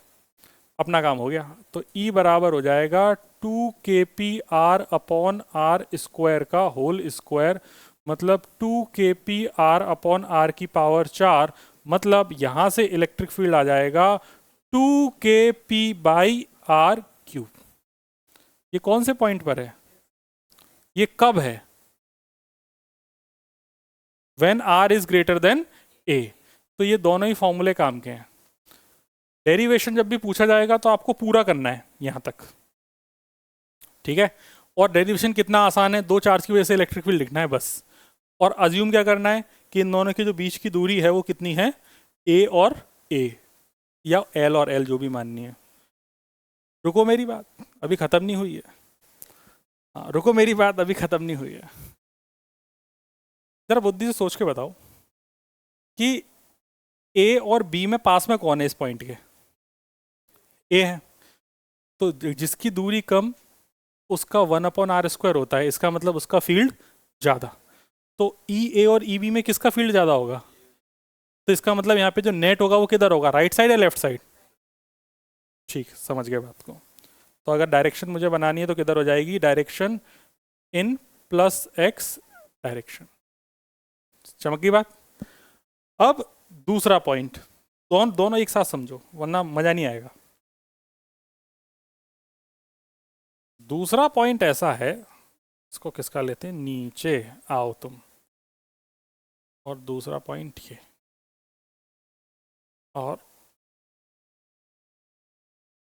अपना काम हो गया। तो E बराबर हो जाएगा 2kpr अपॉन आर स्क्वायर का होल स्क्वायर, मतलब 2kpr अपॉन आर की पावर 4, मतलब यहां से इलेक्ट्रिक फील्ड आ जाएगा 2kp बाई आर क्यूब। ये कौन से पॉइंट पर है? ये कब है? When r is greater than a. तो ये दोनों ही फॉर्मूले काम के हैं। डेरिवेशन जब भी पूछा जाएगा तो आपको पूरा करना है यहां तक, ठीक है। और डेरिवेशन कितना आसान है, दो चार्ज की वजह से इलेक्ट्रिक फील्ड लिखना है बस। और अज्यूम क्या करना है कि इन दोनों के जो बीच की दूरी है वो कितनी है, ए और ए, या एल और एल, जो भी माननी है। रुको मेरी बात अभी खत्म नहीं हुई है। हाँ, रुको मेरी बात अभी खत्म नहीं हुई है। जरा बुद्धि से सोच के बताओ कि ए और बी में पास में कौन है इस पॉइंट के? ए है। तो जिसकी दूरी कम उसका 1/r² होता है, इसका मतलब उसका फील्ड ज़्यादा। तो ई ए और ई बी में किसका फील्ड ज़्यादा होगा? तो इसका मतलब यहाँ पे जो नेट होगा वो किधर होगा, राइट साइड या लेफ्ट साइड? ठीक, समझ गए बात को। तो अगर डायरेक्शन मुझे बनानी है तो किधर हो जाएगी, direction in plus x direction. चमक गई बात। अब दूसरा पॉइंट, दोनों एक साथ समझो वरना मजा नहीं आएगा। दूसरा पॉइंट ऐसा है, इसको किसका लेते हैं, नीचे आओ तुम। और दूसरा पॉइंट ये, और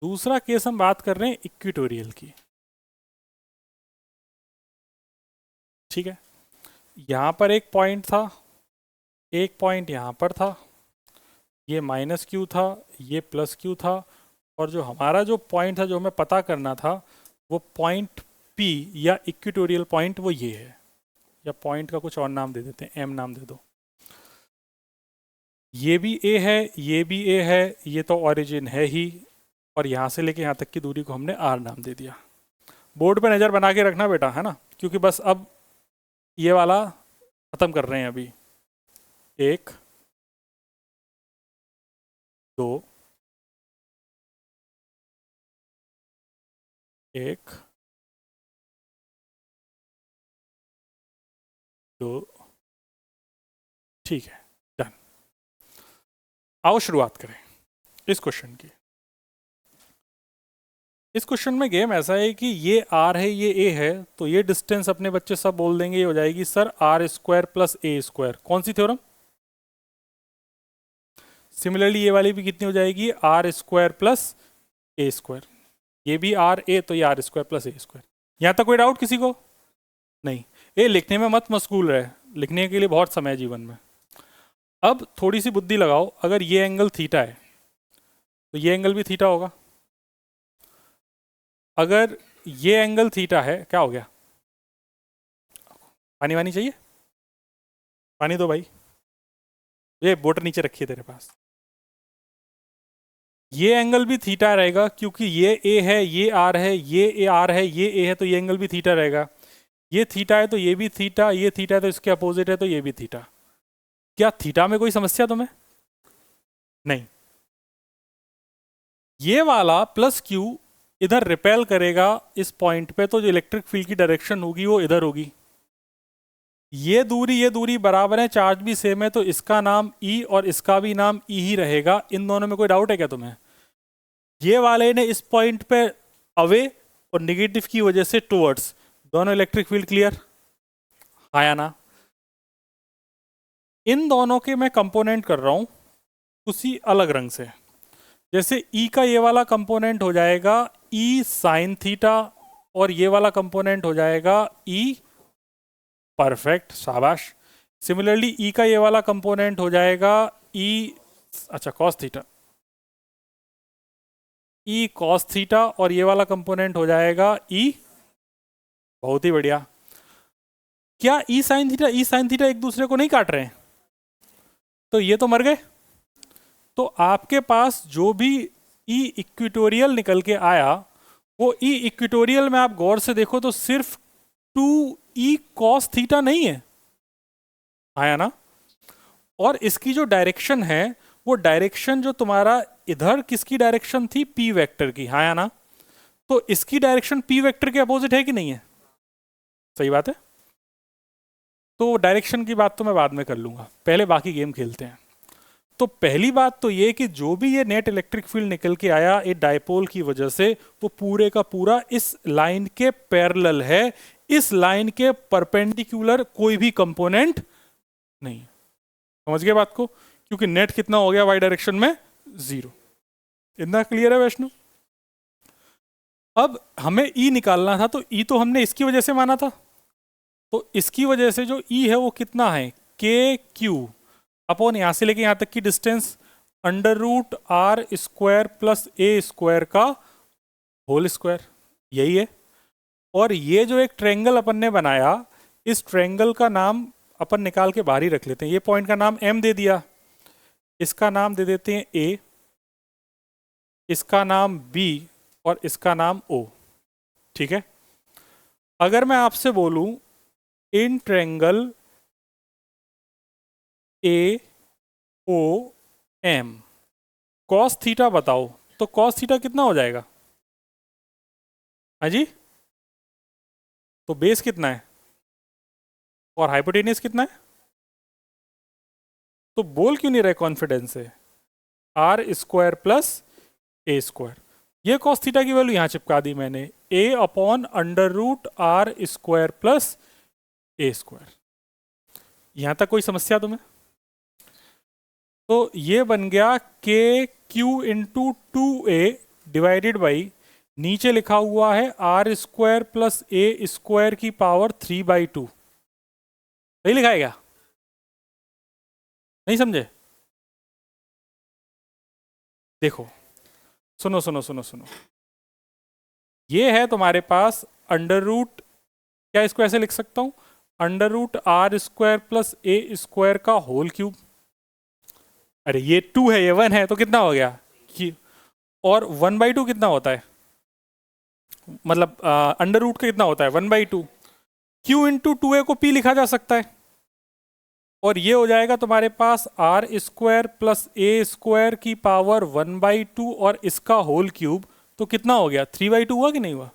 दूसरा केस हम बात कर रहे हैं इक्विटोरियल की, ठीक है। यहां पर एक पॉइंट था, एक पॉइंट यहां पर था, ये माइनस क्यू था, ये प्लस क्यू था, और जो हमारा जो पॉइंट था जो हमें पता करना था वो पॉइंट P या इक्विटोरियल पॉइंट वो ये है। या पॉइंट का कुछ और नाम दे देते हैं, M नाम दे दो। ये भी A है, ये भी A है, ये तो ओरिजिन है ही, और यहाँ से लेके यहाँ तक की दूरी को हमने R नाम दे दिया। बोर्ड पे नज़र बना के रखना बेटा, है ना, क्योंकि बस अब ये वाला ख़त्म कर रहे हैं अभी। 1 2 1 2, ठीक है, डन। आओ शुरुआत करें इस क्वेश्चन की। इस क्वेश्चन में गेम ऐसा है कि ये R है, ये A है, तो ये डिस्टेंस अपने बच्चे सब बोल देंगे, ये हो जाएगी सर R² प्लस A²। कौन सी थ्योरम? सिमिलरली ये वाली भी कितनी हो जाएगी, R² प्लस A²। ये भी R A, तो ये R² प्लस A²। यहां तक कोई डाउट किसी को? नहीं। ये लिखने में मत मशगूल रहे, लिखने के लिए बहुत समय है जीवन में। अब थोड़ी सी बुद्धि लगाओ, अगर ये एंगल थीटा है तो ये एंगल भी थीटा होगा। अगर ये एंगल थीटा है, क्या हो गया? पानी वानी चाहिए? पानी दो भाई, ये बोतल नीचे रखी है तेरे पास। ये एंगल भी थीटा रहेगा क्योंकि ये A है, ये R है, ये R है, ये A है, तो ये एंगल भी थीटा रहेगा। ये थीटा है तो ये भी थीटा, ये थीटा है तो इसके अपोजिट है तो ये भी थीटा। क्या थीटा में कोई समस्या तुम्हें? नहीं। ये वाला प्लस Q इधर रिपेल करेगा इस पॉइंट पे, तो जो इलेक्ट्रिक फील्ड की डायरेक्शन होगी वो इधर होगी। ये दूरी बराबर है, चार्ज भी सेम है, तो इसका नाम E और इसका भी नाम E ही रहेगा। इन दोनों में कोई डाउट है क्या तुम्हें? ये वाले ने इस पॉइंट पे अवे और निगेटिव की वजह से टुवर्ड्स, दोनों इलेक्ट्रिक फील्ड क्लियर, आया ना? इन दोनों के मैं कंपोनेंट कर रहा हूं उसी अलग रंग से। जैसे E का ये वाला कंपोनेंट हो जाएगा E साइन थीटा, और ये वाला कंपोनेंट हो जाएगा E, परफेक्ट, शाबाश। सिमिलरली E का ये वाला कंपोनेंट हो जाएगा E, अच्छा cos theta, E cos theta, और ये वाला कंपोनेंट हो जाएगा E, बहुत ही बढ़िया। क्या E साइन थीटा एक दूसरे को नहीं काट रहे हैं? तो ये तो मर गए। तो आपके पास जो भी E इक्विटोरियल निकल के आया, वो E इक्विटोरियल में आप गौर से देखो तो सिर्फ 2E कॉस थीटा नहीं है, आया ना? और इसकी जो डायरेक्शन है वो डायरेक्शन जो तुम्हारा इधर किसकी डायरेक्शन थी, पी वेक्टर की, हाँ या ना? तो इसकी डायरेक्शन पी वेक्टर के अपोजिट है कि नहीं है? सही बात है। तो डायरेक्शन की बात तो मैं बाद में कर लूंगा, पहले बाकी गेम खेलते हैं। तो पहली बात तो ये कि जो भी ये नेट इलेक्ट्रिक फील्ड निकल के आया ये डायपोल की वजह से, वो पूरे का पूरा इस लाइन के पैरेलल है, इस लाइन के परपेंडिकुलर कोई भी कंपोनेंट नहीं। समझ गए बात को? क्योंकि नेट कितना हो गया वाई डायरेक्शन में, 0। इतना क्लियर है वैष्णव? अब हमें ई निकालना था, तो ई तो हमने इसकी वजह से माना था, तो इसकी वजह से जो ई है वो कितना है, के क्यू अपॉन यहां से लेके यहां तक की distance under root are square plus A square का होल स्क्वायर, यही है। और ये जो एक ट्रायंगल अपन ने बनाया, इस ट्रायंगल का नाम अपन निकाल के बाहर ही रख लेते हैं। ये पॉइंट का नाम एम दे दिया, इसका नाम दे देते हैं ए, इसका नाम बी और इसका नाम ओ। ठीक है। अगर मैं आपसे बोलूं in triangle A O M cos theta बताओ, तो कॉस थीटा कितना हो जाएगा? हाँ जी, तो बेस कितना है और हाइपोटेनियस कितना है? तो बोल क्यों नहीं रहे कॉन्फिडेंस से? आर स्क्वायर प्लस ए स्क्वायर। ये कॉस थीटा की वैल्यू यहां चिपका दी मैंने, a upon under root are square plus A square. यहां तक कोई समस्या तुम्हें? तो ये बन गया K Q into two A divided by, नीचे लिखा हुआ है आर स्क्वायर प्लस ए स्क्वायर की पावर 3/2। सही लिखा है क्या? नहीं समझे? देखो, सुनो सुनो सुनो सुनो, ये है तुम्हारे पास अंडर रूट, क्या इसको ऐसे लिख सकता हूं, under root are square plus A square का होल क्यूब। अरे ये 2 है, ये 1 है, तो कितना हो गया कि, और 1/2 कितना होता है, मतलब अंडर रूट का कितना होता है 1/2। क्यू इंटू टू ए को पी लिखा जा सकता है, और ये हो जाएगा तुम्हारे पास आर स्क्वायर प्लस ए स्क्वायर की पावर 1/2 और इसका होल क्यूब, तो कितना हो गया 3/2 हुआ कि नहीं हुआ?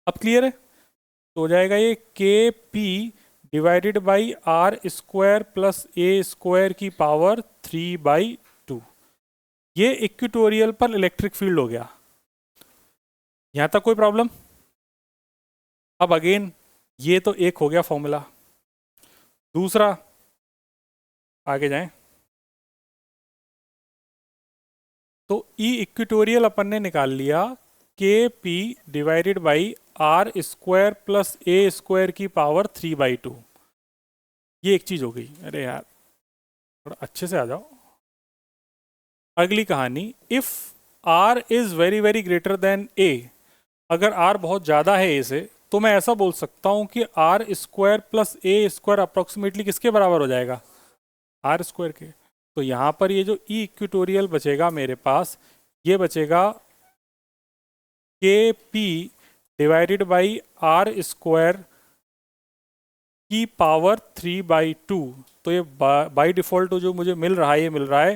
अब क्लियर है? तो हो जाएगा ये K P divided by R square plus A square की पावर 3/2। ये इक्वेटोरियल पर इलेक्ट्रिक फील्ड हो गया। यहां तक कोई प्रॉब्लम? अब अगेन ये तो एक हो गया फॉर्मूला, दूसरा आगे जाएं। तो ई इक्वेटोरियल अपन ने निकाल लिया, K P divided by R square plus A square की पावर 3/2। ये एक चीज हो गई। अरे यार थोड़ा अच्छे से आ जाओ। अगली कहानी, if r is very very greater than a, अगर आर बहुत ज्यादा है ए से, तो मैं ऐसा बोल सकता हूं कि आर स्क्वायर प्लस ए स्क्वायर अप्रोक्सीमेटली किसके बराबर हो जाएगा, आर स्क्वायर के। तो यहां पर ये जो ई इक्वेटोरियल बचेगा मेरे पास, ये बचेगा K P divided by R square की पावर 3/2। तो ये बाई डिफॉल्ट जो मुझे मिल रहा है, ये मिल रहा है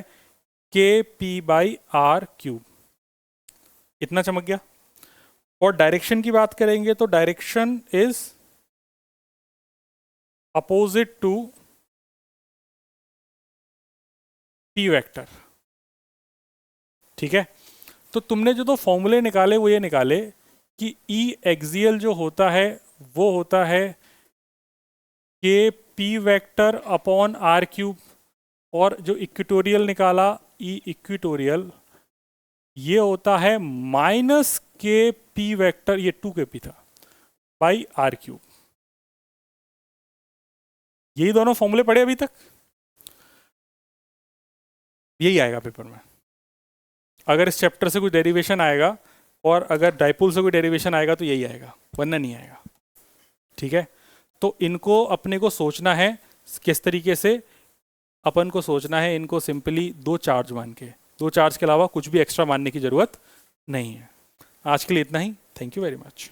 K P by are cube. इतना चमक गया। और डायरेक्शन की बात करेंगे तो direction is opposite to P vector. ठीक है। तो तुमने जो दो फॉर्मूले निकाले वो ये निकाले कि ई एक्सियल जो होता है वो होता है K P vector upon R cube, और जो इक्वेटोरियल निकाला ई इक्वेटोरियल, ये होता है माइनस के पी वेक्टर, ये 2 के पी था, बाई आर क्यूब। यही दोनों फॉर्मूले पढ़े अभी तक, यही आएगा पेपर में। अगर इस चैप्टर से कोई डेरिवेशन आएगा और अगर डाइपोल से कोई डेरिवेशन आएगा तो यही आएगा, वरना नहीं आएगा। ठीक है। तो इनको अपने को सोचना है किस तरीके से, अपन को सोचना है इनको सिंपली 2 चार्ज मान के, 2 चार्ज के अलावा कुछ भी एक्स्ट्रा मानने की जरूरत नहीं है। आज के लिए इतना ही। Thank you very much.